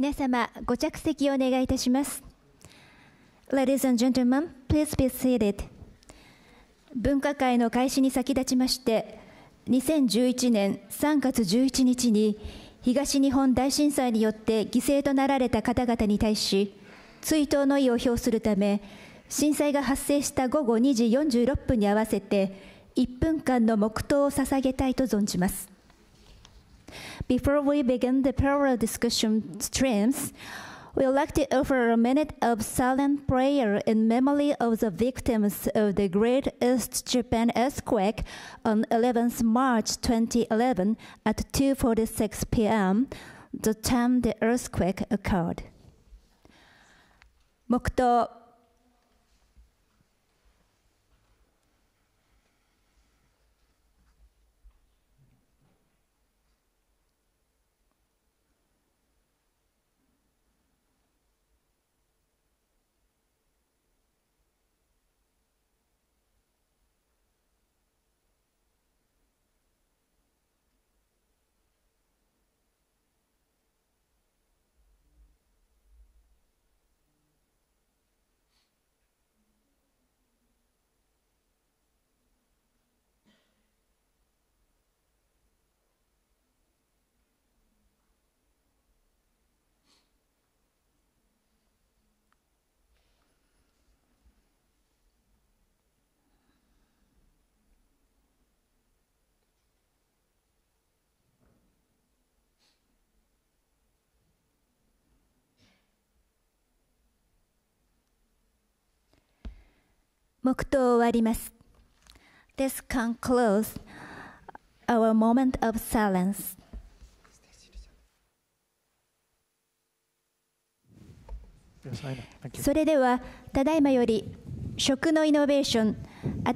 皆様、ご着席をお願いいたします。Ladies and gentlemen, please be seated. 分科会の開始に先立ちまして、2011年3月11日に東日本大震災によって犠牲となられた方々に対し、追悼の意を表するため、震災が発生した午後2時46分に合わせて、1分間の黙祷を捧げたいと存じます。Before we begin the parallel discussion streams, we would like to offer a minute of silent prayer in memory of the victims of the Great East Japan earthquake on 11th March 2011 at 2:46 p.m., the time the earthquake occurred. 黙祷。黙祷終わります。This concludes our moment of silence. それでは、ただいまより食のイノベーション、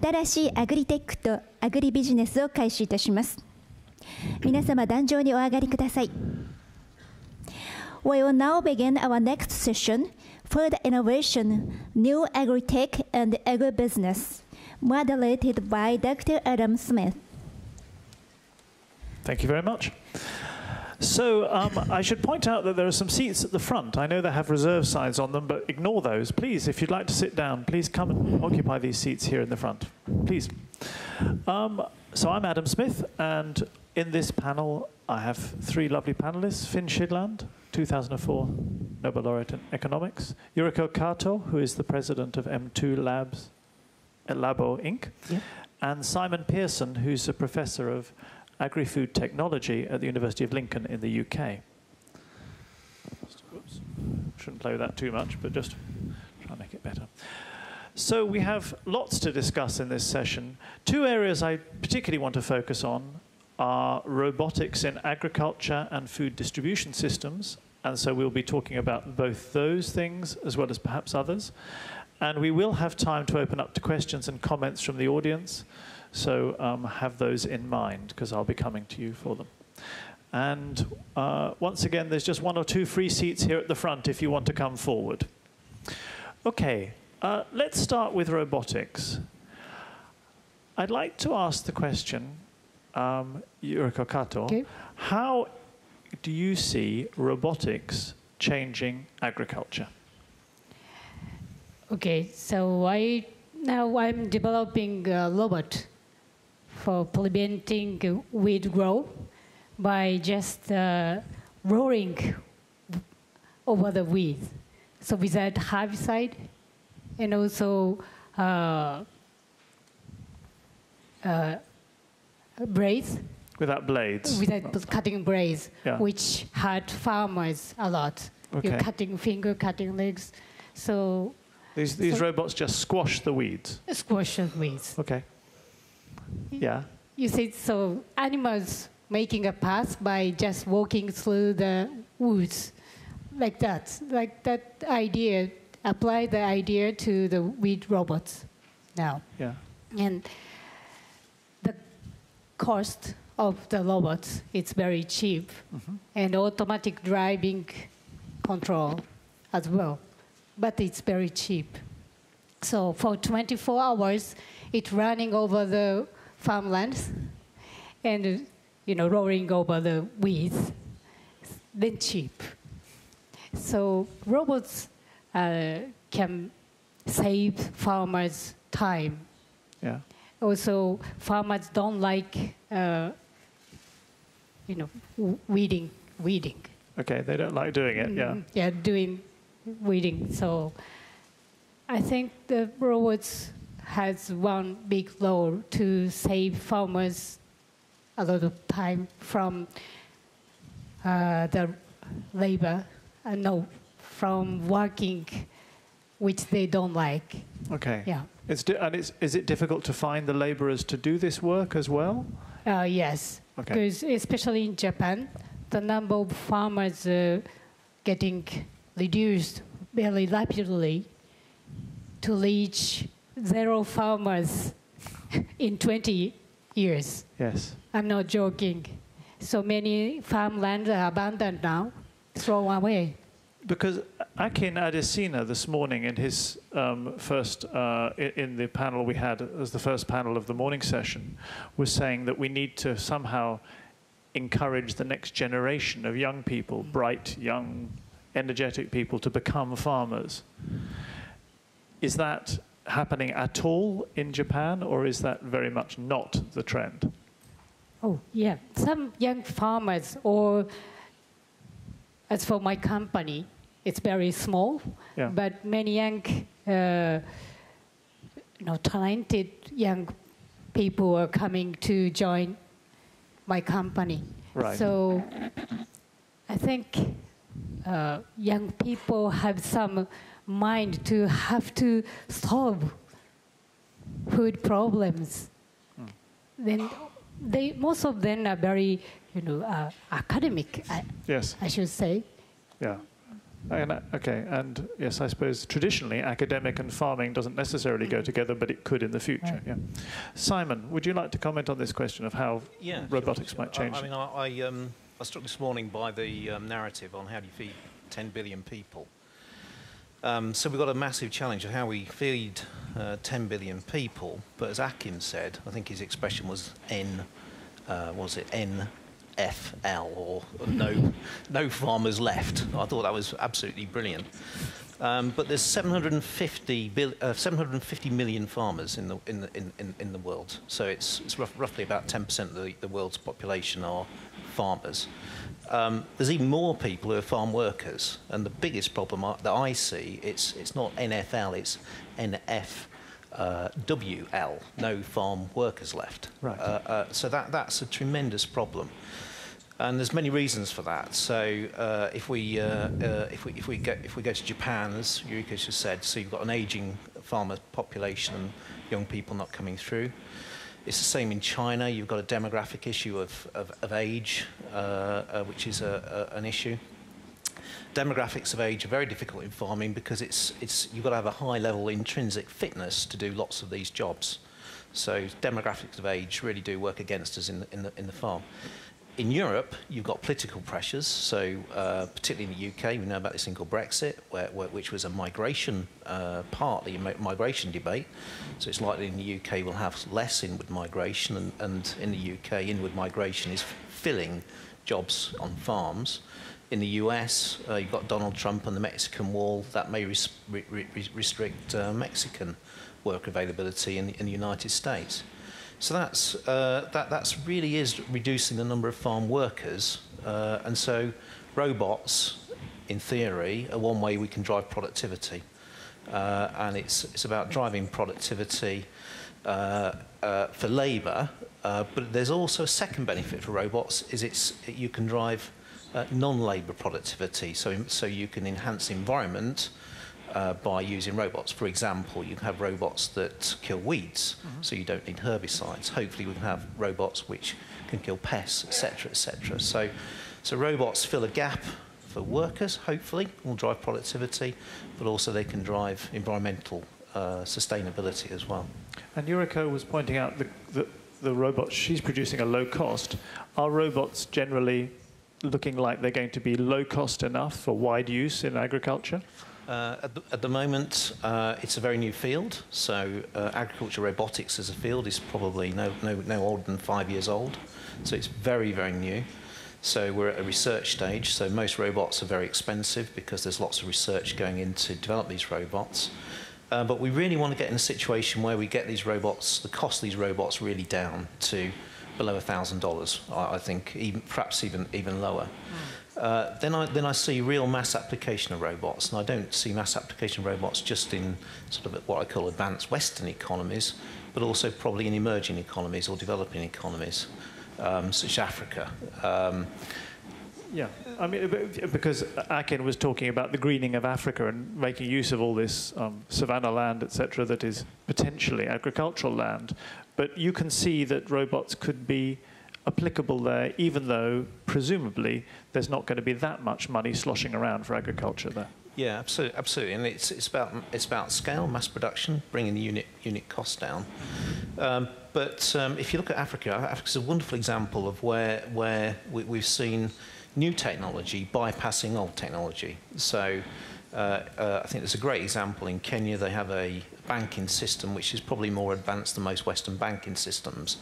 新しいアグリテックとアグリビジネスを開始いたします。皆様、壇上にお上がりください。We will now begin our next session, Food Innovation, New Agri-tech and Agri-business, moderated by Dr. Adam Smith. Thank you very much. So I should point out that there are some seats at the front. I know they have reserve signs on them, but ignore those. Please, if you'd like to sit down, please come and occupy these seats here in the front. Please. So I'm Adam Smith, and in this panel, I have three lovely panelists. Finn Shidland, 2004 Nobel laureate in economics. Yuriko Kato, who is the president of M2 Labs at Labo Inc. Yeah. And Simon Pearson, who's a professor of agri-food technology at the University of Lincoln in the UK. Oops. Shouldn't play with that too much, but just try and make it better. So we have lots to discuss in this session. Two areas I particularly want to focus on are robotics in agriculture and food distribution systems. And so we'll be talking about both those things as well as perhaps others. And we will have time to open up to questions and comments from the audience. So have those in mind, because I'll be coming to you for them. And once again, there's just one or two free seats here at the front if you want to come forward. OK, let's start with robotics. I'd like to ask the question, Yuriko Kato, okay. How do you see robotics changing agriculture? Okay, so now I'm developing a robot for preventing weed growth by just rolling over the weeds. So without herbicide and also blades. Without blades? Without cutting blades, yeah. Which hurt farmers a lot. Okay. You're cutting finger, cutting legs. So these robots just squash the weeds? Squash the weeds. Okay. Yeah. You see, so animals making a path by just walking through the woods like that idea, apply the idea to the weed robots now. Yeah. And the cost of the robots, it's very cheap. Mm-hmm. And automatic driving control as well. But it's very cheap. So for 24 hours, it's running over the farmlands and, rolling over the weeds, then cheap. So robots can save farmers time. Yeah. Also, farmers don't like, weeding. Okay, they don't like doing it, yeah. Yeah, doing weeding. So I think the robots has one big role to save farmers a lot of time from the labor, from working which they don't like. Okay. Yeah. Is it difficult to find the laborers to do this work as well? Yes. Okay. Because especially in Japan, the number of farmers getting reduced very rapidly to reach 0 farmers in 20 years. Yes. I'm not joking. So many farmland are abandoned now, thrown away. Because Akin Adesina this morning in his first, in the panel we had as the first panel of the morning session, was saying that we need to somehow encourage the next generation of young people, bright, young, energetic people, to become farmers. Is that happening at all in Japan, or is that very much not the trend? Oh, yeah. Some young farmers, or as for my company, it's very small, yeah. but many young, talented young people are coming to join my company. Right. So I think young people have some mind to have to solve food problems. Then most of them are very, academic. Yes. I should say. Yeah. Okay, and yes, I suppose traditionally academic and farming doesn't necessarily go together, but it could in the future. Right. Yeah. Simon, would you like to comment on this question of how robotics might change? I mean, I was struck this morning by the narrative on how do you feed 10 billion people. So we've got a massive challenge of how we feed 10 billion people. But as Akin said, I think his expression was NFL, or no farmers left. I thought that was absolutely brilliant. But there's 750 million farmers in the world. So it's roughly about 10% of the world's population are farmers. There's even more people who are farm workers, and the biggest problem that I see, it's not NFL, it's NFWL, no farm workers left. Right. So that's a tremendous problem, and there's many reasons for that. So if we go to Japan, as Yuriko just said, so you've got an aging farmer population and young people not coming through. It's the same in China. You've got a demographic issue of age, which is an issue. Demographics of age are very difficult in farming because you've got to have a high level intrinsic fitness to do lots of these jobs. So demographics of age really do work against us in the farm. In Europe, you've got political pressures. So particularly in the UK, we know about this thing called Brexit, which was a migration, partly a migration debate. So it's likely in the UK we'll have less inward migration, and in the UK, inward migration is filling jobs on farms. In the US, you've got Donald Trump and the Mexican wall. That may restrict Mexican work availability in the United States. So that's really is reducing the number of farm workers, and so robots, in theory, are one way we can drive productivity, and it's about driving productivity for labour, but there's also a second benefit for robots, is you can drive non-labour productivity, so you can enhance the environment by using robots. For example, you can have robots that kill weeds, so you don't need herbicides. Hopefully we can have robots which can kill pests, etc., etc. So robots fill a gap for workers, hopefully, will drive productivity, but also they can drive environmental sustainability as well. And Yuriko was pointing out the robots she's producing are low cost. Are robots generally looking like they're going to be low cost enough for wide use in agriculture? At the moment, it's a very new field. So agriculture robotics as a field is probably no older than 5 years old. So it's very, very new. So we're at a research stage. So most robots are very expensive because there's lots of research going into develop these robots. But we really want to get in a situation where we get these robots, the cost of these robots really down to below $1,000, I think, perhaps even lower. Then I see real mass application of robots, and I don't see mass application of robots just in sort of what I call advanced Western economies, but also probably in emerging economies or developing economies, such as Africa. Yeah, I mean, because Akin was talking about the greening of Africa and making use of all this savanna land, etc., that is potentially agricultural land. But you can see that robots could be applicable there, even though presumably there's not going to be that much money sloshing around for agriculture there. Yeah, absolutely, and it's about scale, mass production, bringing the unit cost down. But if you look at Africa, Africa's a wonderful example of where we've seen new technology bypassing old technology. So I think there's a great example in Kenya. They have a banking system which is probably more advanced than most Western banking systems.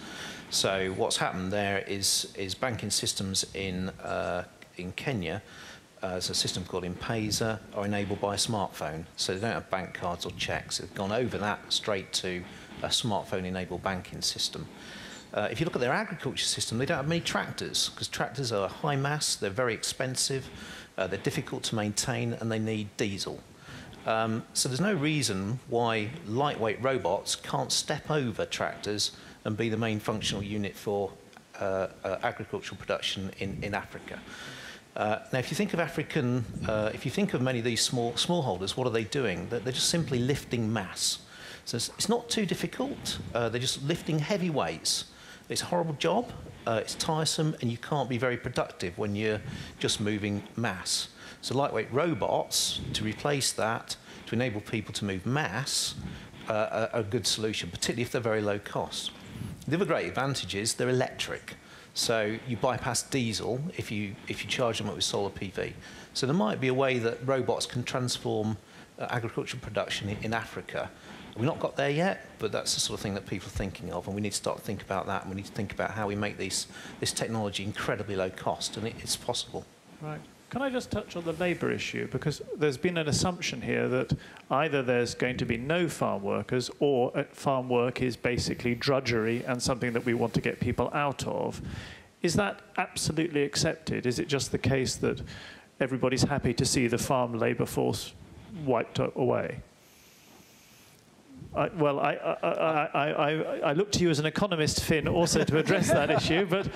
So what's happened there is banking systems in Kenya, there's a system called M-Pesa, are enabled by a smartphone. So they don't have bank cards or checks. They've gone over that straight to a smartphone-enabled banking system. If you look at their agriculture system, they don't have many tractors, because tractors are high mass, they're very expensive, they're difficult to maintain, and they need diesel. So there's no reason why lightweight robots can't step over tractors and be the main functional unit for agricultural production in Africa. Now, if you think of if you think of many of these smallholders, what are they doing? They're just simply lifting mass. So it's not too difficult. They're just lifting heavy weights. It's a horrible job. It's tiresome, and you can't be very productive when you're just moving mass. So lightweight robots, to replace that, to enable people to move mass, are a good solution, particularly if they're very low cost. The other great advantage is they're electric. So you bypass diesel if you charge them up with solar PV. So there might be a way that robots can transform agricultural production in Africa. We've not got there yet, but that's the sort of thing that people are thinking of, and we need to start to think about that, and we need to think about how we make this technology incredibly low cost, and it's possible. Right. Can I just touch on the labour issue? Because there's been an assumption here that either there's going to be no farm workers, or farm work is basically drudgery and something that we want to get people out of. Is that absolutely accepted? Is it just the case that everybody's happy to see the farm labour force wiped away? I look to you as an economist, Finn, also to address that issue, but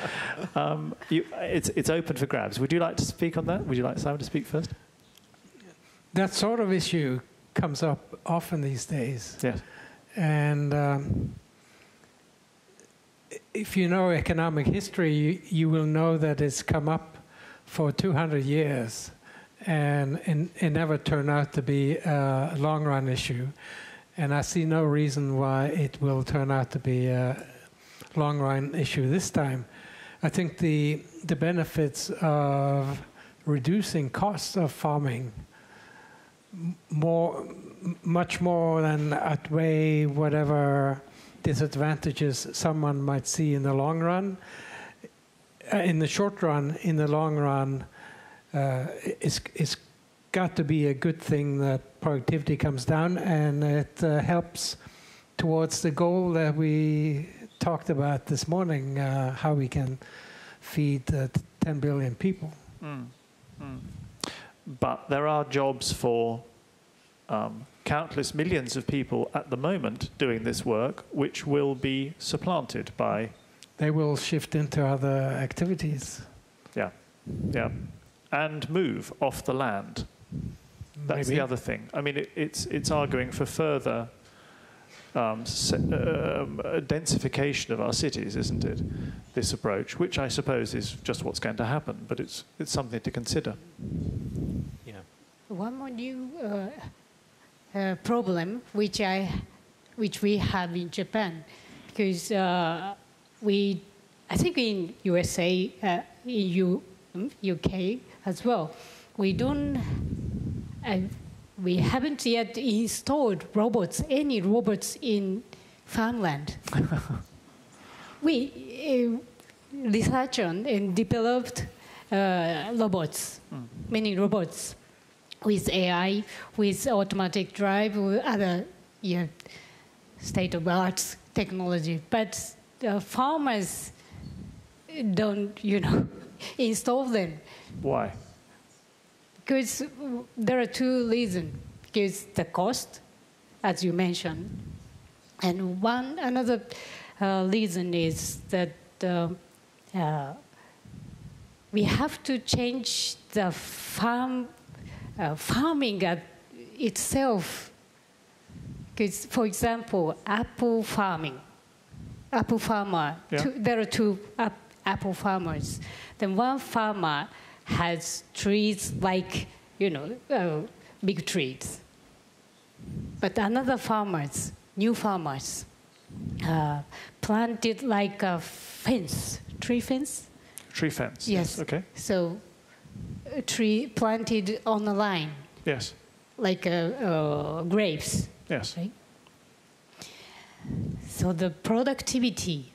it's open for grabs. Would you like to speak on that? Would you like Simon to speak first? That sort of issue comes up often these days. Yes. And if you know economic history, you will know that it's come up for 200 years, and it never turned out to be a long-run issue. And I see no reason why it will turn out to be a long-run issue this time. I think the benefits of reducing costs of farming much more than outweigh whatever disadvantages someone might see in the long run. In the short run, in the long run, it's got to be a good thing that productivity comes down, and it helps towards the goal that we talked about this morning, how we can feed 10 billion people. But there are jobs for countless millions of people at the moment doing this work, which will be supplanted by... They will shift into other activities. Yeah, yeah. And move off the land. That's the other thing. I mean, it's arguing for further densification of our cities, isn't it? This approach, which I suppose is just what's going to happen, but it's something to consider. Yeah. One more new problem which we have in Japan, because I think in USA, in UK as well, we haven't yet installed any robots in farmland. We researched and developed robots, many robots with AI, with automatic drive, with other state-of-the-art technology. But farmers don't, install them. Why? Because there are two reasons. Because the cost, as you mentioned, and another reason is that we have to change the farming itself. Because, for example, apple farmer. Yeah. There are two apple farmers. Then one farmer has trees like, big trees. But another new farmers, planted like a fence, tree fence. Tree fence. Yes. Okay. So, a tree planted on a line. Yes. Like grapes. Yes. Right? So the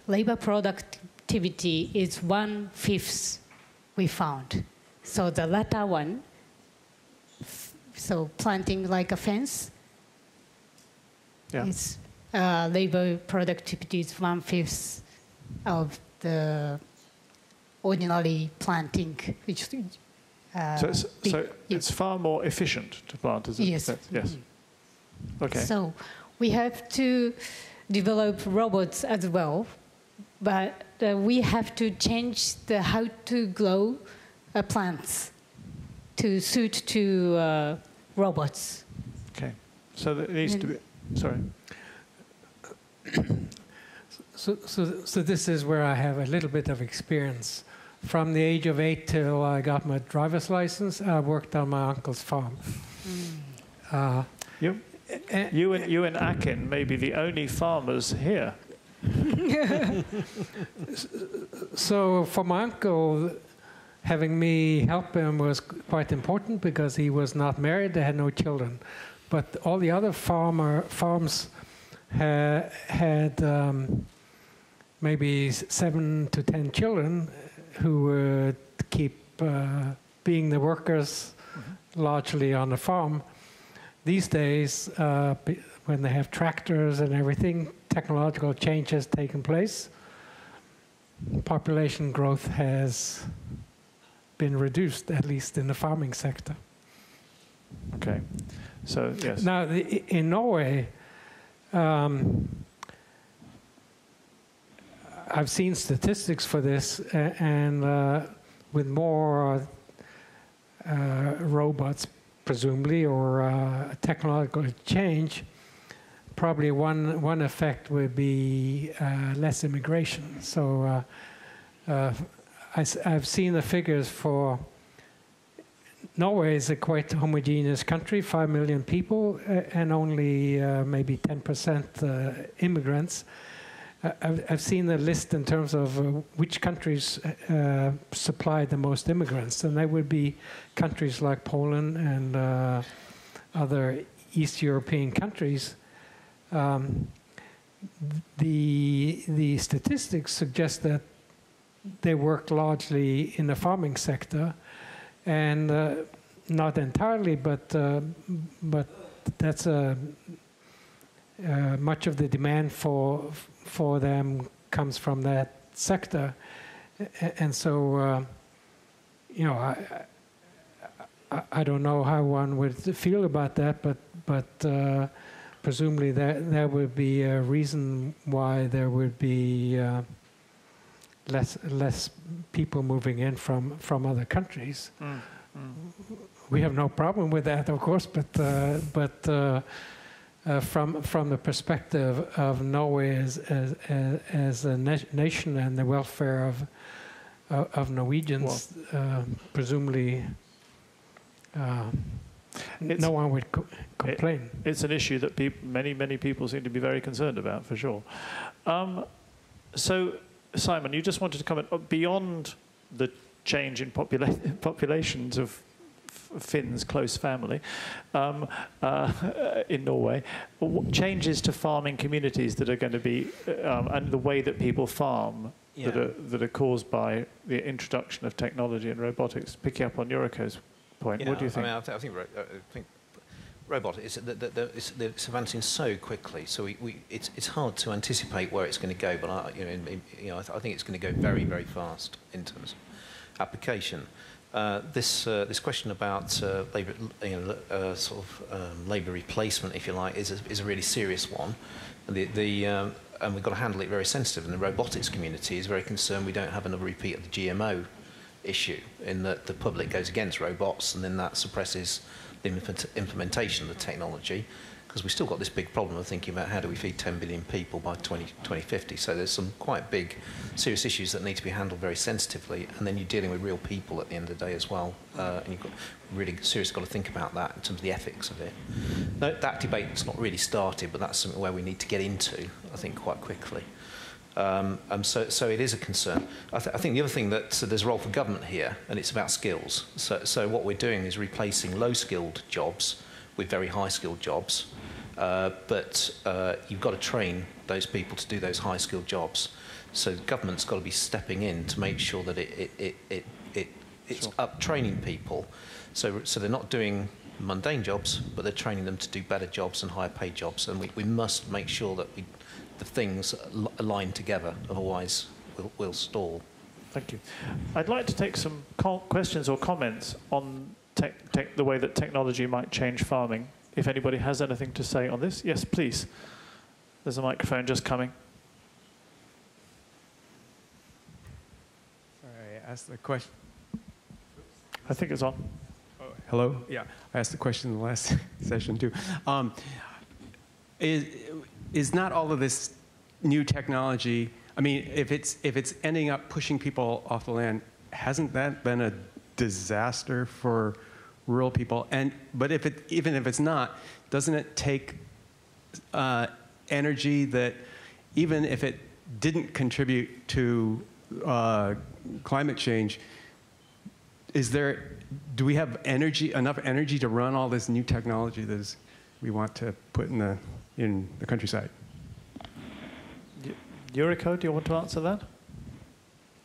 labor productivity is 1/5 we found. So the latter one, so planting like a fence, is labor productivity is 1/5 of the ordinary planting, which it's far more efficient to plant, is it? Yes. Yes. Okay. So we have to develop robots as well, but we have to change how to grow plants to suit to robots. Okay. So there needs to be. Sorry. So this is where I have a little bit of experience. From the age of 8 till I got my driver's license, I worked on my uncle's farm. You and Akin may be the only farmers here. So for my uncle, having me help him was quite important because he was not married, they had no children. But all the other farms had maybe 7 to 10 children who would keep being the workers largely on the farm. These days, when they have tractors and everything, technological change has taken place. Population growth has been reduced, at least in the farming sector. Okay. So, yes. Now, in Norway, I've seen statistics for this, and with more robots, presumably, or technological change, probably one effect would be less immigration. So I've seen the figures for Norway is a quite homogeneous country, 5 million people, and only maybe 10% immigrants. I've seen the list in terms of which countries supply the most immigrants, and they would be countries like Poland and other East European countries. The statistics suggest that they work largely in the farming sector, and not entirely, but that's much of the demand for them comes from that sector, and so I don't know how one would feel about that, but presumably that would be a reason why there would be less people moving in from other countries. We have no problem with that, of course, but from the perspective of Norway as a nation and the welfare of Norwegians, presumably no one would complain. It's an issue that many people seem to be very concerned about, for sure. So, Simon, you just wanted to comment beyond the change in populations of Finn's close family in Norway, changes to farming communities that are going to be, and the way that people farm that are caused by the introduction of technology and robotics. Picking up on Yuriko's point, what do you think? I think robotics, it's advancing so quickly, so it's hard to anticipate where it's going to go. But I think it's going to go very, very fast in terms of application. This question about labour, labour replacement, if you like, is a really serious one, and and we've got to handle it very sensitively. And the robotics community is very concerned we don't have another repeat of the GMO issue, in that the public goes against robots, and then that suppresses the implementation of the technology, because we've still got this big problem of thinking about how do we feed 10 billion people by 2050. So there's some quite big, serious issues that need to be handled very sensitively, and then you're dealing with real people at the end of the day as well, and you've got really seriously got to think about that in terms of the ethics of it. That debate's not really started, but that's something where we need to get into, I think, quite quickly. So it is a concern. I think the other thing so there's a role for government here, and it's about skills. So what we're doing is replacing low-skilled jobs with very high-skilled jobs, but you've got to train those people to do those high-skilled jobs. So the government's got to be stepping in to make sure that it's up training people. So they're not doing mundane jobs, but they're training them to do better jobs and higher-paid jobs. And we must make sure that the things align together, otherwise we'll stall. Thank you. I'd like to take some questions or comments on the way that technology might change farming. If anybody has anything to say on this, yes, please. There's a microphone just coming. Sorry, I asked the question. I think it's on. Oh, hello? Yeah, I asked the question in the last session too. Is not all of this new technology, I mean, if it's ending up pushing people off the land, hasn't that been a disaster for rural people? But even if it's not, doesn't it take energy that, even if it didn't contribute to climate change, do we have enough energy to run all this new technology that we want to put in the countryside? Yuriko, do you want to answer that?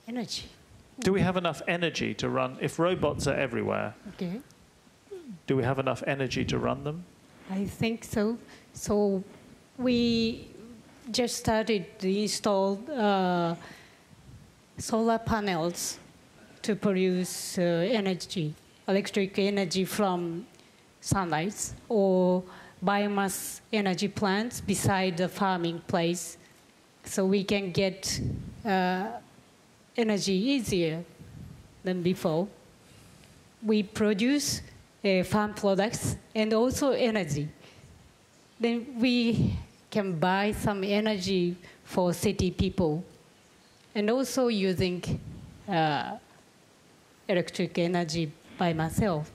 Energy. Do we have enough energy to run, if robots are everywhere, okay, do we have enough energy to run them? I think so. So we just started to install solar panels to produce electric energy from sunlight, or biomass energy plants beside the farming place, so we can get energy easier than before. We produce farm products and also energy. Then we can buy some energy for city people, and also using electric energy by myself.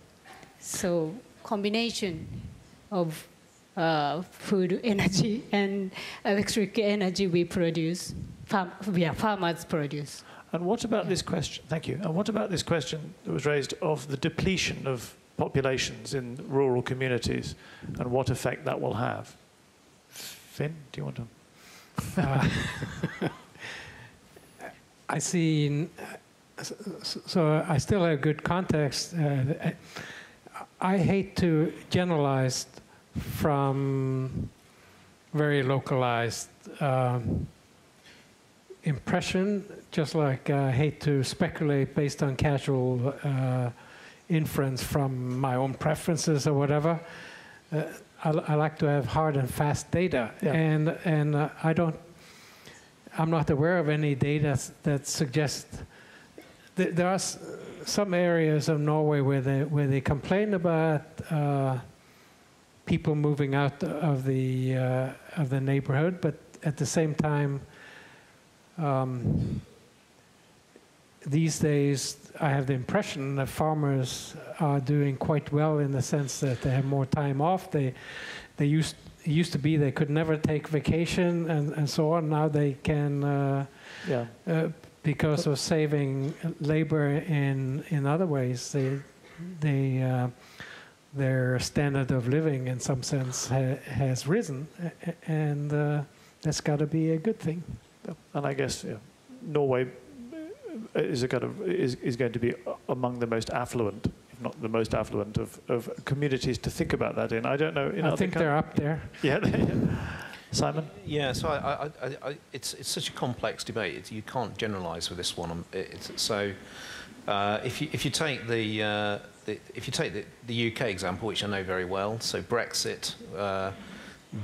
So combination of food energy and electric energy we produce, farmers produce. And what about this question? Thank you. And what about this question that was raised of the depletion of populations in rural communities, and what effect that will have? Finn, do you want to? I see. So I still have good context. I hate to generalize from very localized impression, just like I hate to speculate based on casual inference from my own preferences or whatever. I like to have hard and fast data, yeah. and I'm not aware of any data that suggests that there are some areas of Norway where they complain about people moving out of the neighborhood, but at the same time, these days I have the impression that farmers are doing quite well, in the sense that they have more time off. They used to be they could never take vacation and so on. Now they can, because of saving labor in other ways. Their standard of living, in some sense, has risen, and that's got to be a good thing. And I guess Norway is going to be among the most affluent, if not the most affluent, of communities to think about that in. I don't know. I think they're up there. Yeah. Simon? Yeah, so it's such a complex debate. You can't generalise with this one. If you take the UK example, which I know very well, so Brexit,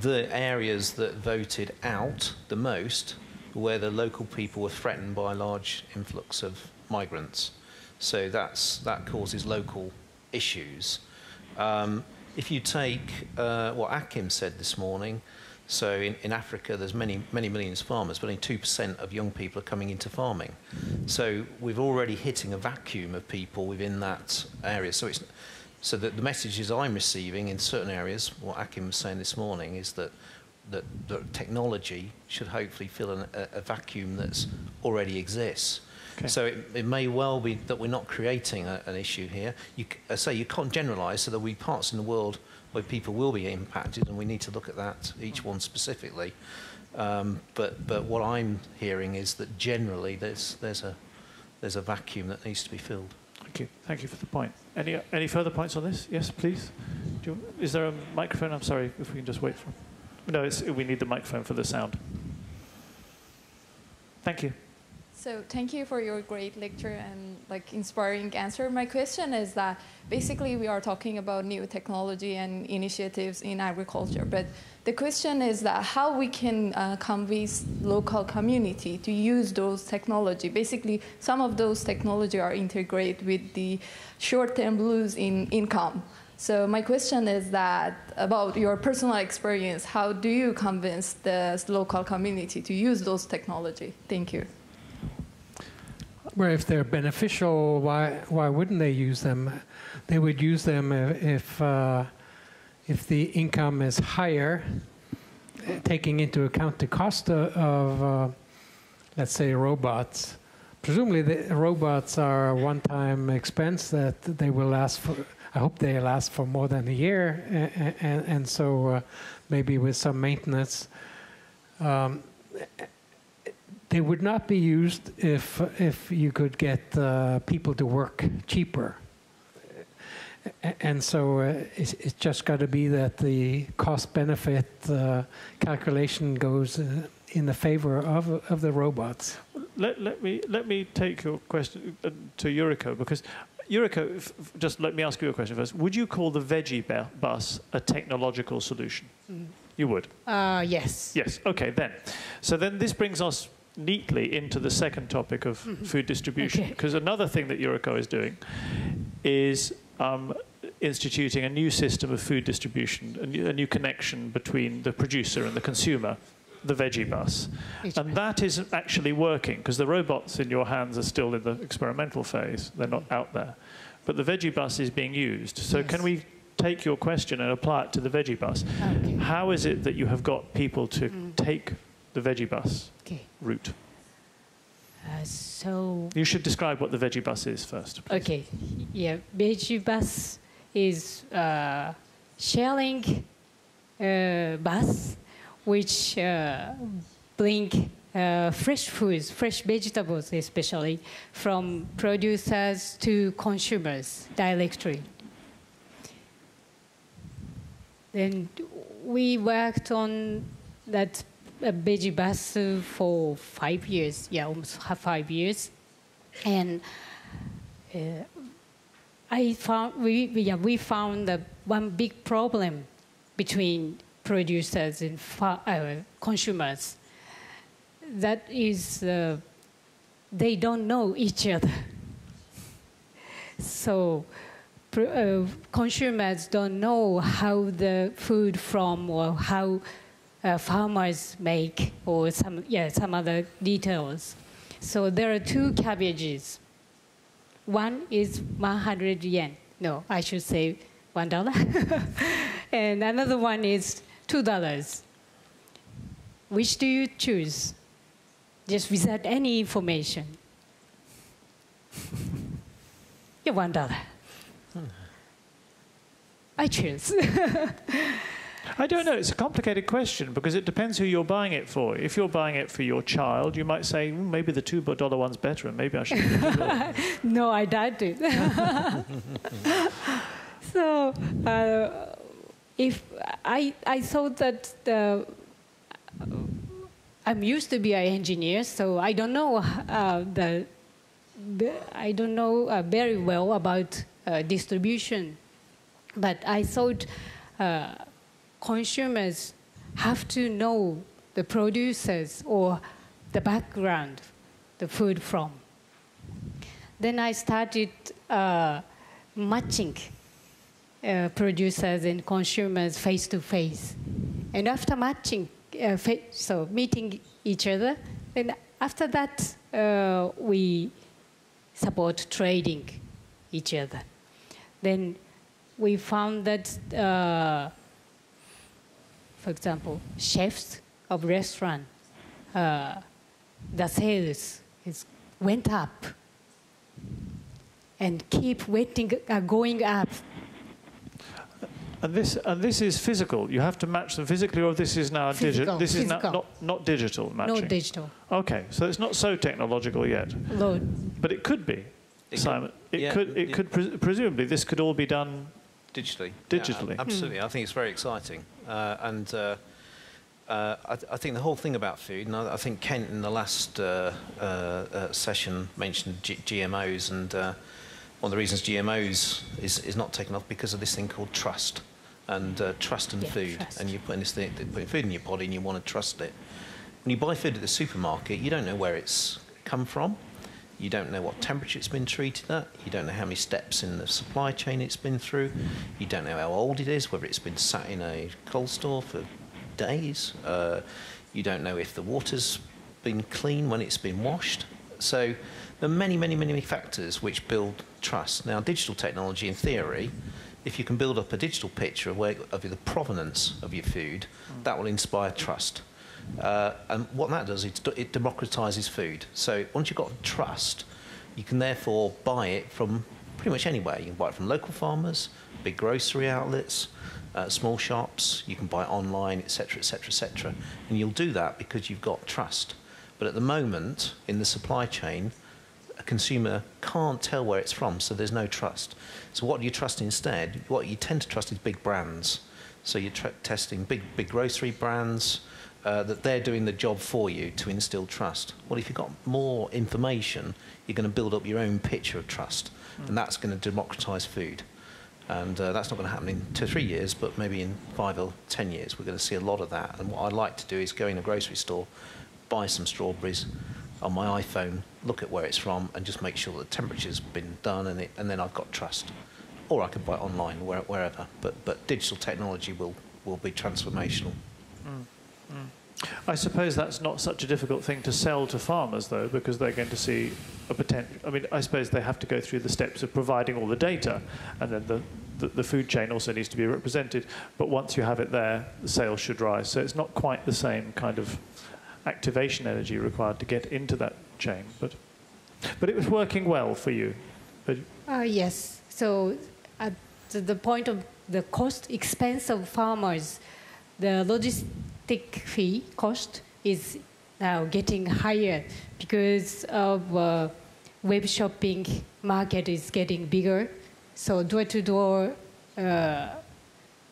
the areas that voted out the most were where the local people were threatened by a large influx of migrants. So that causes local issues. If you take what Akim said this morning, so in Africa there's many millions of farmers, but only 2% of young people are coming into farming. So we're already hitting a vacuum of people within that area. So the messages I'm receiving in certain areas, what Akim was saying this morning, is that technology should hopefully fill a vacuum that's already exists. Okay. So it may well be that we're not creating an issue here. You can't generalise, so there'll be parts in the world where people will be impacted, and we need to look at that, each one specifically. But what I'm hearing is that generally there's a vacuum that needs to be filled. Thank you for the point. Any further points on this? Yes, please. Is there a microphone? I'm sorry, if we can just wait for. No, we need the microphone for the sound. Thank you. So thank you for your great lecture and inspiring answer. My question is that basically we are talking about new technology and initiatives in agriculture, but the question is that how we can convince local community to use those technology. Basically, some of those technology are integrated with the short-term lose in income. So my question is that about your personal experience, how do you convince the local community to use those technology? Thank you. Well, if they're beneficial, why wouldn't they use them? They would use them if the income is higher, taking into account the cost of let's say, robots. Presumably, the robots are a one-time expense that they will last for. I hope they last for more than a year, and so maybe with some maintenance. They would not be used if you could get people to work cheaper. And so it's just got to be that the cost-benefit calculation goes in the favor of the robots. Let me take your question to Yuriko, because Yuriko, just let me ask you a question first. Would you call the veggie bus a technological solution? Mm. You would? Yes. Yes, okay, then. So then this brings us neatly into the second topic of food distribution, because another thing that Yuriko is doing is instituting a new system of food distribution, a new connection between the producer and the consumer, the veggie bus. And that isn't actually working, because the robots in your hands are still in the experimental phase. They're not out there. But the veggie bus is being used. So can we take your question and apply it to the veggie bus? Okay. How is it that you have got people to take the veggie bus route? So you should describe what the veggie bus is first, please. Okay, yeah, veggie bus is sharing bus which bring fresh foods, fresh vegetables especially, from producers to consumers directly. Then we worked on that veggie bus for 5 years, almost 5 years, and we found that one big problem between producers and consumers. That is, they don't know each other. So consumers don't know how the food from or how farmers make or some other details. So there are two cabbages. One is 100 yen. No, I should say $1. And another one is $2. Which do you choose? Just without any information. $1. I choose. I don't know. It's a complicated question because it depends who you're buying it for. If you're buying it for your child, you might say, maybe the $2 one's better and maybe I should. No, I doubt it. So if I thought that I'm used to be an engineer, so I don't know very well about distribution, but I thought consumers have to know the producers or the background the food from. Then I started matching producers and consumers face to face, and after matching, so meeting each other, then after that we support trading each other. Then we found that, for example, chefs of restaurant, the sales went up and keep going up. And this is physical. You have to match them physically, or this is now digital. This is not digital matching. No digital. Okay, so it's not so technological yet. No. But it could be, Simon. It could presumably this could all be done digitally. Digitally. Yeah, absolutely. I think it's very exciting, I think the whole thing about food, and I think Kent in the last session mentioned GMOs, and one of the reasons GMOs is not taken off because of this thing called trust, and trust and food. Trust. And you're putting food in your body and you want to trust it. When you buy food at the supermarket, you don't know where it's come from. You don't know what temperature it's been treated at. You don't know how many steps in the supply chain it's been through. You don't know how old it is, whether it's been sat in a cold store for days. You don't know if the water's been clean when it's been washed. So there are many, many, many factors which build trust. Now, digital technology, in theory, if you can build up a digital picture of the provenance of your food, that will inspire trust. And what that does is it democratizes food. So once you've got trust, you can therefore buy it from pretty much anywhere. You can buy it from local farmers, big grocery outlets, small shops. You can buy it online, etc., etc., etc. And you'll do that because you've got trust. But at the moment, in the supply chain, a consumer can't tell where it's from, so there's no trust. So what do you trust instead? What you tend to trust is big brands. So you're testing big grocery brands, that they're doing the job for you to instill trust. Well, if you've got more information, you're going to build up your own picture of trust, and that's going to democratize food. And that's not going to happen in 2 or 3 years, but maybe in 5 or 10 years, we're going to see a lot of that. And what I'd like to do is go in a grocery store, buy some strawberries on my iPhone, look at where it's from, and just make sure that the temperature's been done, and then I've got trust. Or I could buy it online, wherever. But digital technology will be transformational. I suppose that's not such a difficult thing to sell to farmers, though, because they're going to see a potential. I mean, I suppose they have to go through the steps of providing all the data, and then the food chain also needs to be represented. But once you have it there, the sales should rise. So it's not quite the same kind of activation energy required to get into that chain. But it was working well for you. Yes. So at the point of the cost expense of farmers, the logistic fee cost is now getting higher because of web shopping market is getting bigger. So door-to-door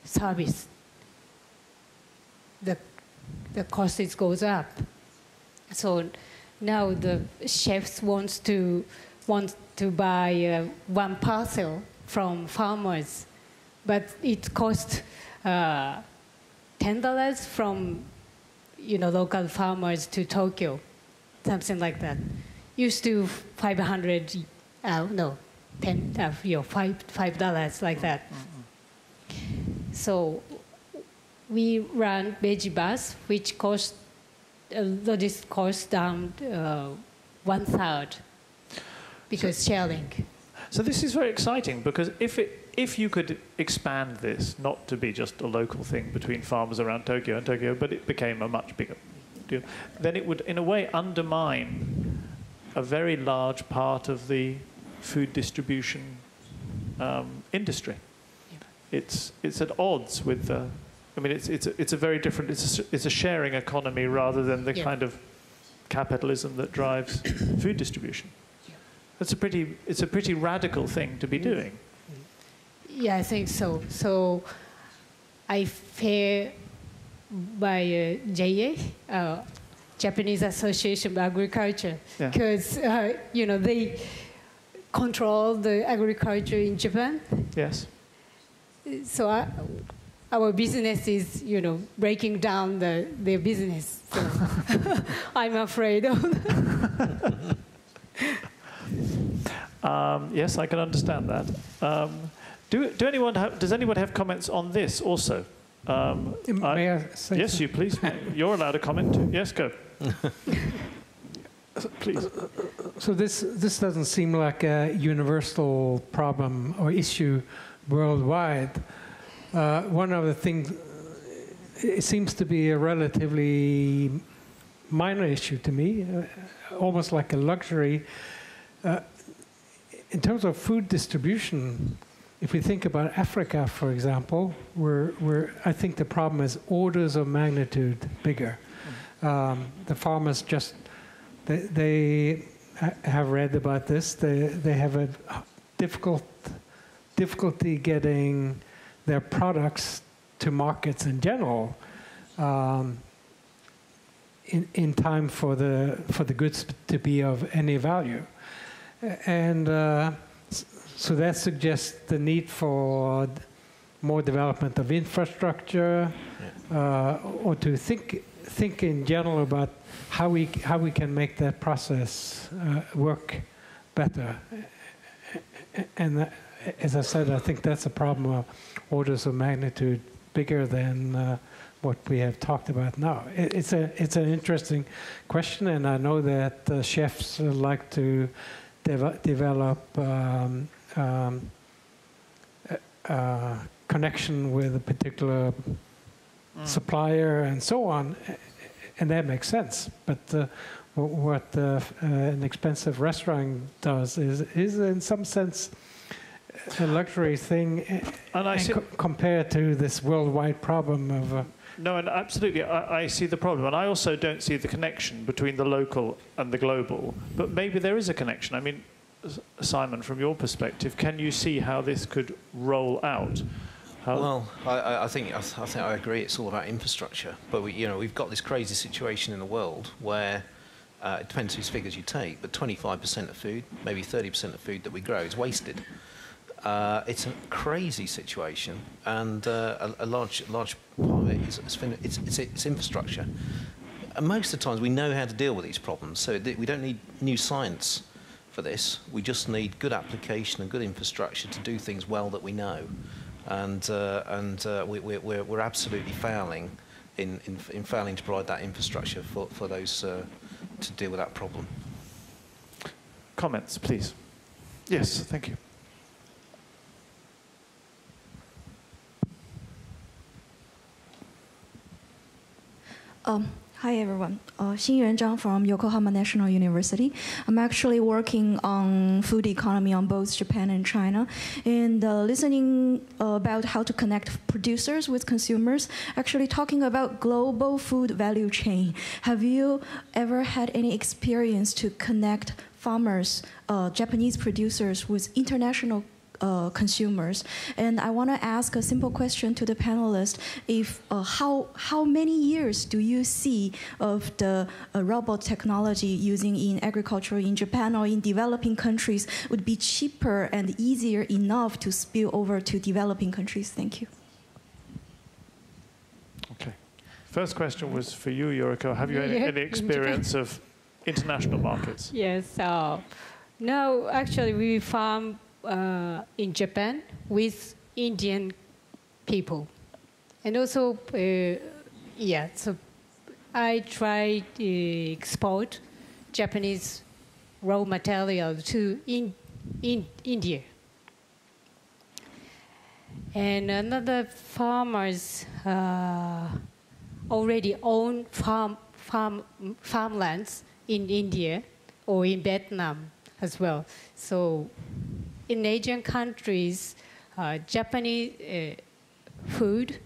service, the cost goes up. So now the chefs want to buy one parcel from farmers, but it costs $10 from local farmers to Tokyo, something like that. Used to $500, $5 like that. So we run veggie bus, which cost logistics cost down 1/3 because sharing. So this is very exciting because if you could expand this not to be just a local thing between farmers around Tokyo and Tokyo, but it became a much bigger deal, then it would in a way undermine a very large part of the food distribution industry. It's at odds with I mean, it's a very different. It's a sharing economy rather than the kind of capitalism that drives food distribution. It's a pretty radical thing to be doing. Yeah, I think so. So I feel by JA, Japanese Association of Agriculture, because they control the agriculture in Japan. Yes. So our business is, breaking down their business. So I'm afraid of that. Yes, I can understand that. Does anyone have comments on this also? May I say yes, you please. You're allowed a comment too. Yes, go. Please. So this doesn't seem like a universal problem or issue worldwide. One of the things, it seems to be a relatively minor issue to me, almost like a luxury. In terms of food distribution, if we think about Africa, for example, I think the problem is orders of magnitude bigger. The farmers they have read about this. They have a difficulty getting their products to markets in general in time for the goods to be of any value. And so that suggests the need for more development of infrastructure, or to think in general about how we can make that process work better. And as I said, I think that's a problem of orders of magnitude bigger than what we have talked about now. It's an interesting question, and I know that chefs like to develop connection with a particular supplier and so on, and that makes sense. But what an expensive restaurant does is in some sense a luxury thing, compared to this worldwide problem of. No, and absolutely, I see the problem, and I also don't see the connection between the local and the global. But maybe there is a connection. I mean, Simon, from your perspective, can you see how this could roll out? Well, I think I agree. It's all about infrastructure. But we've got this crazy situation in the world where it depends whose figures you take, but 25% of food, maybe 30% of food that we grow is wasted. It's a crazy situation, and a large part of it is it's infrastructure. And most of the times we know how to deal with these problems, so we don't need new science for this. We just need good application and good infrastructure to do things well that we know. And we're absolutely failing in failing to provide that infrastructure for those to deal with that problem. Comments, please. Yes, thank you. Hi everyone, Xin Yuan Zhang from Yokohama National University. I'm actually working on food economy on both Japan and China, and listening about how to connect producers with consumers, actually talking about global food value chain. Have you ever had any experience to connect farmers, Japanese producers with international consumers? And I want to ask a simple question to the panelists: if how many years do you see of the robot technology using in agriculture in Japan or in developing countries would be cheaper and easier enough to spill over to developing countries? Thank you. Okay. First question was for you, Yoriko. Have you any experience of international markets? Yes. No, actually, we farm in Japan with Indian people. And also, so I tried to export Japanese raw material to India. And another farmers already own farmlands in India or in Vietnam as well. So in Asian countries, Japanese food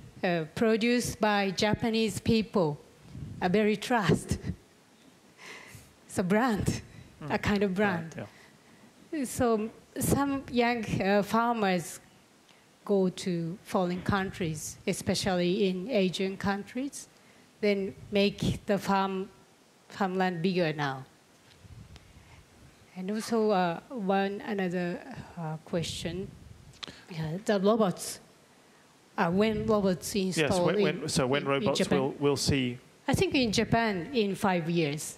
produced by Japanese people are very trust. It's a brand, a kind of brand. Yeah. So some young farmers go to foreign countries, especially in Asian countries, then make the farmland bigger now. And also another question, the robots. When robots installed when robots in Japan, we'll see. I think in Japan in 5 years.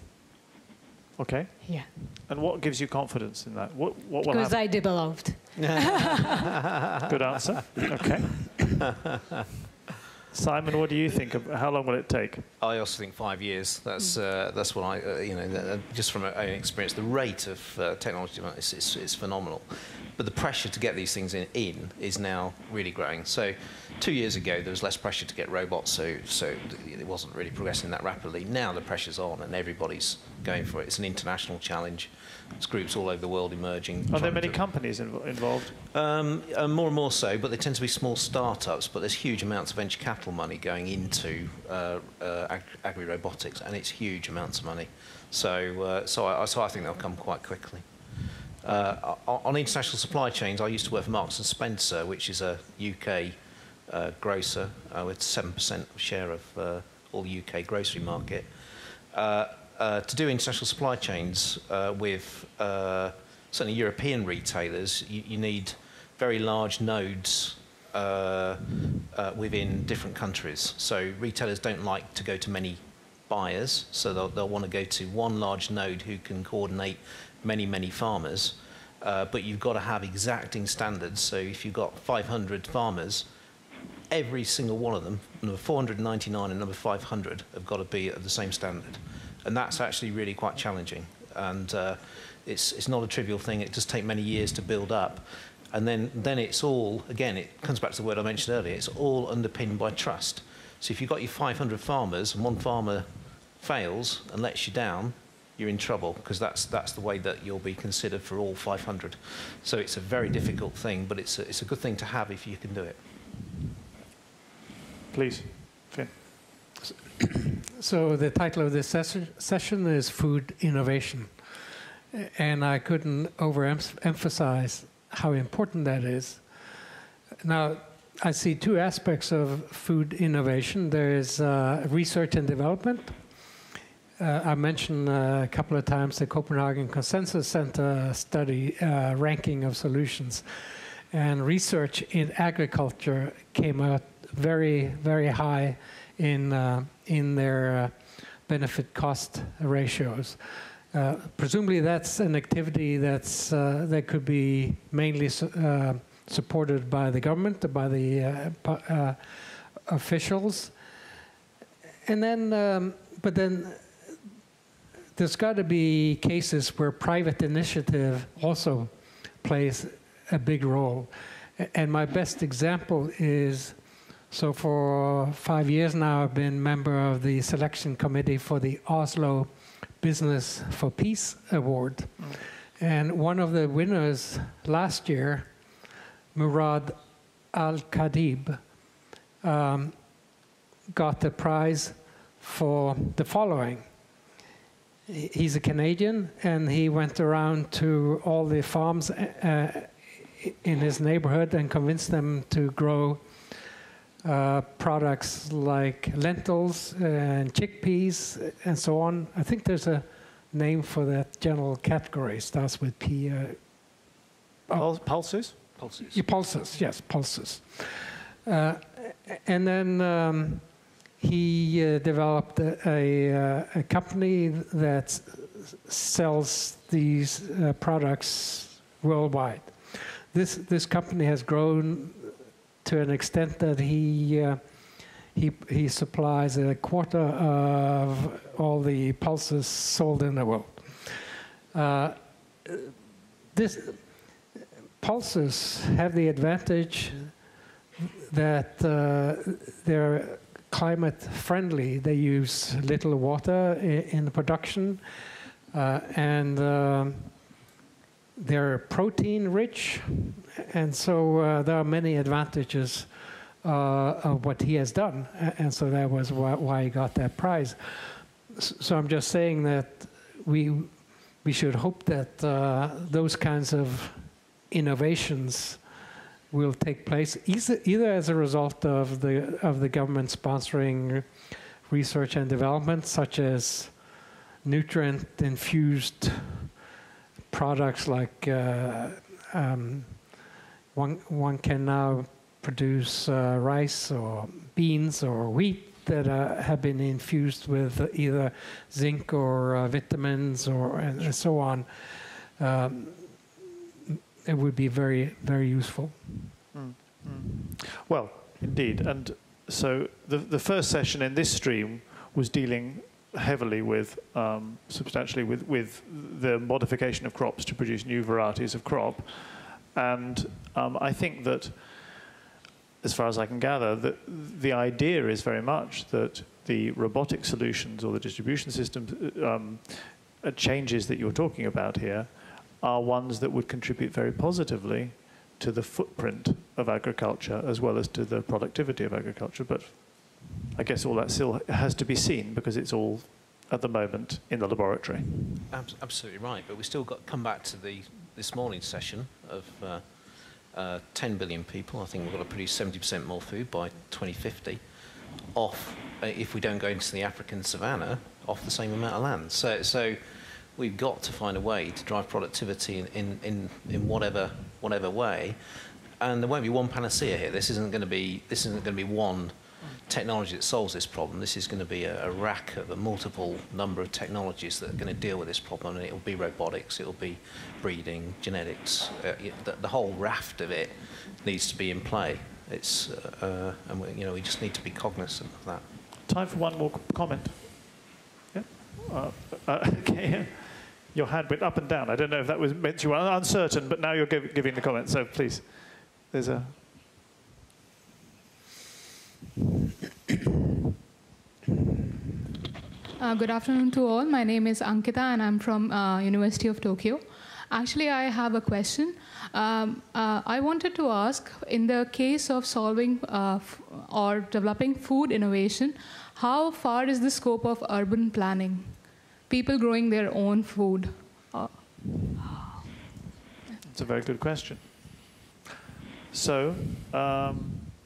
Okay. Yeah. And what gives you confidence in that? What will because happen? I developed. Good answer. Okay. Simon, what do you think? How long will it take? I also think 5 years. That's what I, just from my own experience, the rate of technology development is phenomenal. But the pressure to get these things in is now really growing. So 2 years ago, there was less pressure to get robots, so it wasn't really progressing that rapidly. Now the pressure's on and everybody's going for it. It's an international challenge. There's groups all over the world emerging. Are there many companies involved? More and more so, but they tend to be small startups. But there's huge amounts of venture capital money going into agri-robotics, and it's huge amounts of money. So I think they'll come quite quickly. On international supply chains, I used to work for Marks & Spencer, which is a UK grocer with 7% share of all the UK grocery market. To do international supply chains with certainly European retailers, you need very large nodes within different countries. So retailers don't like to go to many buyers, so they'll want to go to one large node who can coordinate many farmers. But you've got to have exacting standards. So if you've got 500 farmers, every single one of them, number 499 and number 500, have got to be at the same standard. And that's actually really quite challenging. And it's not a trivial thing. It does take many years to build up. And then it's all, again, it comes back to the word I mentioned earlier, it's all underpinned by trust. So if you've got your 500 farmers and one farmer fails and lets you down, you're in trouble, because that's the way that you'll be considered for all 500. So it's a very difficult thing, but it's a good thing to have if you can do it. Please, Finn. So the title of this session is Food Innovation. And I couldn't overemphasize how important that is. Now, I see two aspects of food innovation. There is research and development. I mentioned a couple of times the Copenhagen Consensus Center study ranking of solutions. And research in agriculture came out very high in their benefit cost ratios. Presumably that's an activity that could be mainly supported by the government, by the officials. And then, but then there's got to be cases where private initiative also plays a big role. And my best example is, so for 5 years now, I've been member of the selection committee for the Oslo Business for Peace Award. And one of the winners last year, Murad Al-Khadib, got the prize for the following. He's a Canadian, and he went around to all the farms in his neighborhood and convinced them to grow products like lentils and chickpeas and so on. I think there's a name for that general category. Starts with P. Pulses? Pulses. Yeah, pulses, yes, pulses. And then he developed a company that sells these products worldwide. This company has grown to an extent that he supplies a quarter of all the pulses sold in the world. Pulses have the advantage that they're climate friendly. They use little water in the production, and they're protein rich, and so there are many advantages of what he has done, and so that was why he got that prize. So I'm just saying that we should hope that those kinds of innovations will take place either as a result of the government sponsoring research and development, such as nutrient-infused products like one can now produce rice or beans or wheat that have been infused with either zinc or vitamins and so on. It would be very, very useful. Well, indeed. And so the first session in this stream was dealing heavily with, substantially with the modification of crops to produce new varieties of crop. And I think that, as far as I can gather, the idea is very much that the robotic solutions or the distribution systems changes that you're talking about here are ones that would contribute very positively to the footprint of agriculture as well as to the productivity of agriculture. But I guess all that still has to be seen because it's all, at the moment, in the laboratory. Absolutely right, but we still got to come back to this morning's session of 10 billion people. I think we've got to produce 70% more food by 2050 off, if we don't go into the African savannah, off the same amount of land. So we've got to find a way to drive productivity in whatever way, and there won't be one panacea here. This isn't going to be one technology that solves this problem. This is going to be a rack of a multiple number of technologies that are going to deal with this problem, and it'll be robotics, it'll be breeding, genetics, the whole raft of it needs to be in play. It's and we just need to be cognizant of that. Time for one more comment. Yeah. Okay. Your hand went up and down. I don't know if that was meant you were uncertain, but now you're giving the comment. So please, there's a. Good afternoon to all. My name is Ankita and I'm from University of Tokyo. Actually, I have a question. I wanted to ask, in the case of solving or developing food innovation, how far is the scope of urban planning? People growing their own food. It's a very good question. So,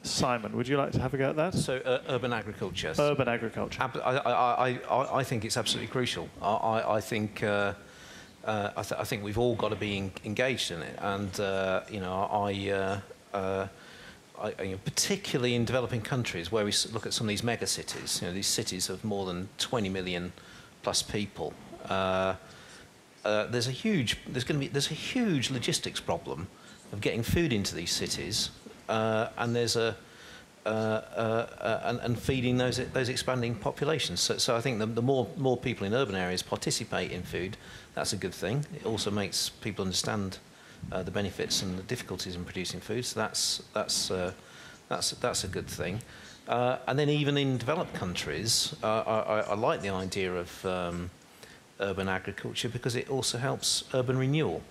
Simon, would you like to have a go at that? So, urban agriculture. Urban agriculture. I think it's absolutely crucial. I think we've all got to be engaged in it, and particularly in developing countries where we look at some of these mega cities, these cities of more than 20 million plus people. There's a huge logistics problem of getting food into these cities, and there's and feeding those expanding populations. So I think the more people in urban areas participate in food, that's a good thing. It also makes people understand the benefits and the difficulties in producing food. So that's a good thing. And then even in developed countries, I like the idea of urban agriculture because it also helps urban renewal.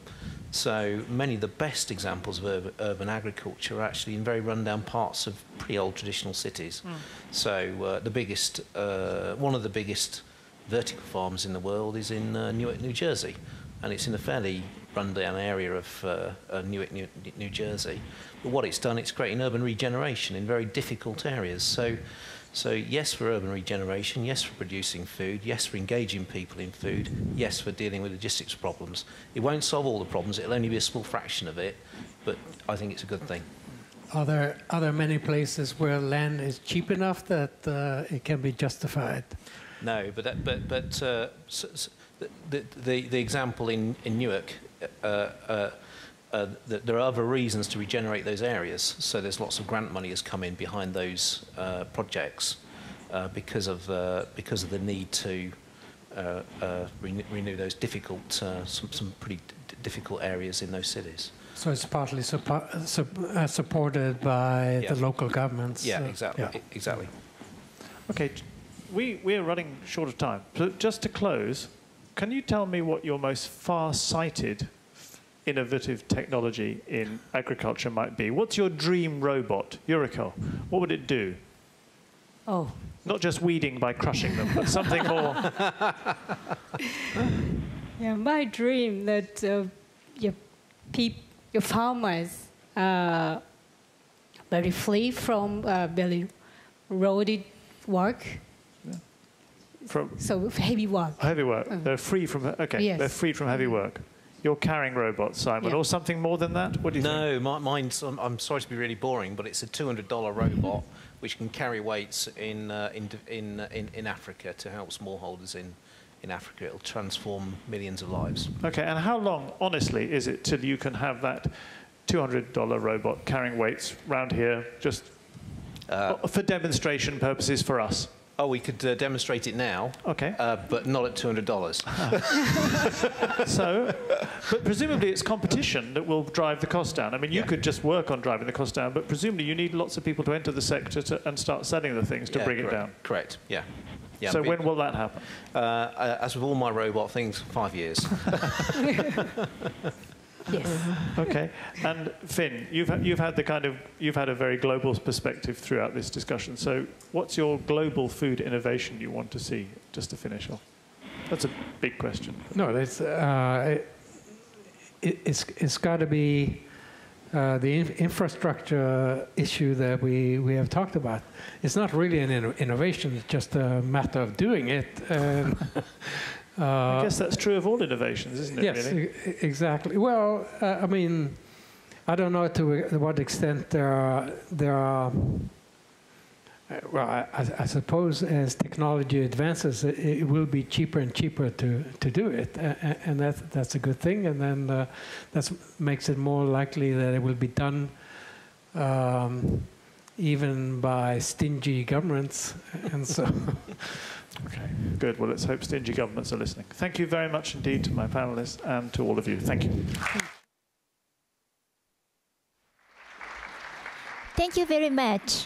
So many of the best examples of urban agriculture are actually in very rundown parts of pretty old traditional cities. So one of the biggest vertical farms in the world is in Newark, New Jersey, and it's in a fairly rundown area of Newark, New Jersey. But what it's done, it's creating urban regeneration in very difficult areas. So yes, for urban regeneration, yes, for producing food, yes, for engaging people in food, yes, for dealing with logistics problems. It won't solve all the problems, it'll only be a small fraction of it, but I think it's a good thing. Are there many places where land is cheap enough that it can be justified? No, but the example in Newark, there are other reasons to regenerate those areas. So there's lots of grant money has come in behind those projects because of the need to renew those difficult, some pretty difficult areas in those cities. So it's partly supported by the local governments. Yeah, exactly. Exactly. Okay, we are running short of time. So just to close, can you tell me what your most far-sighted innovative technology in agriculture might be? What's your dream robot, Yuriko? What would it do? Oh. Not just weeding by crushing them, but something more. Yeah, my dream that your farmers are very free from very roaded work. So heavy work. Heavy work. They're free from. Okay. Yes. They're free from heavy work. You're carrying robots, Simon, or something more than that? What do you think? No, mine's. I'm sorry to be really boring, but it's a $200 robot which can carry weights in Africa to help smallholders in Africa. It'll transform millions of lives. Okay, and how long, honestly, is it till you can have that $200 robot carrying weights round here, just for demonstration purposes for us? Oh, we could demonstrate it now. Okay. But not at $200. So, but presumably it's competition that will drive the cost down. I mean, you could just work on driving the cost down, but presumably you need lots of people to enter the sector and start selling the things to bring it down. Correct, yeah. So when will that happen? As with all my robot things, 5 years. Yes. Okay. And Finn, you've had a very global perspective throughout this discussion. So what's your global food innovation you want to see, just to finish off? That's a big question. No, it's got to be the infrastructure issue that we have talked about. It's not really an innovation; it's just a matter of doing it. I guess that's true of all innovations, isn't it? Yes, really? Exactly. Well, I mean, I don't know to what extent there are. Well, I suppose as technology advances, it will be cheaper and cheaper to do it, and that's a good thing. And then that makes it more likely that it will be done even by stingy governments, and so. Okay, good. Well, let's hope stingy governments are listening. Thank you very much indeed to my panelists and to all of you. Thank you. Thank you very much.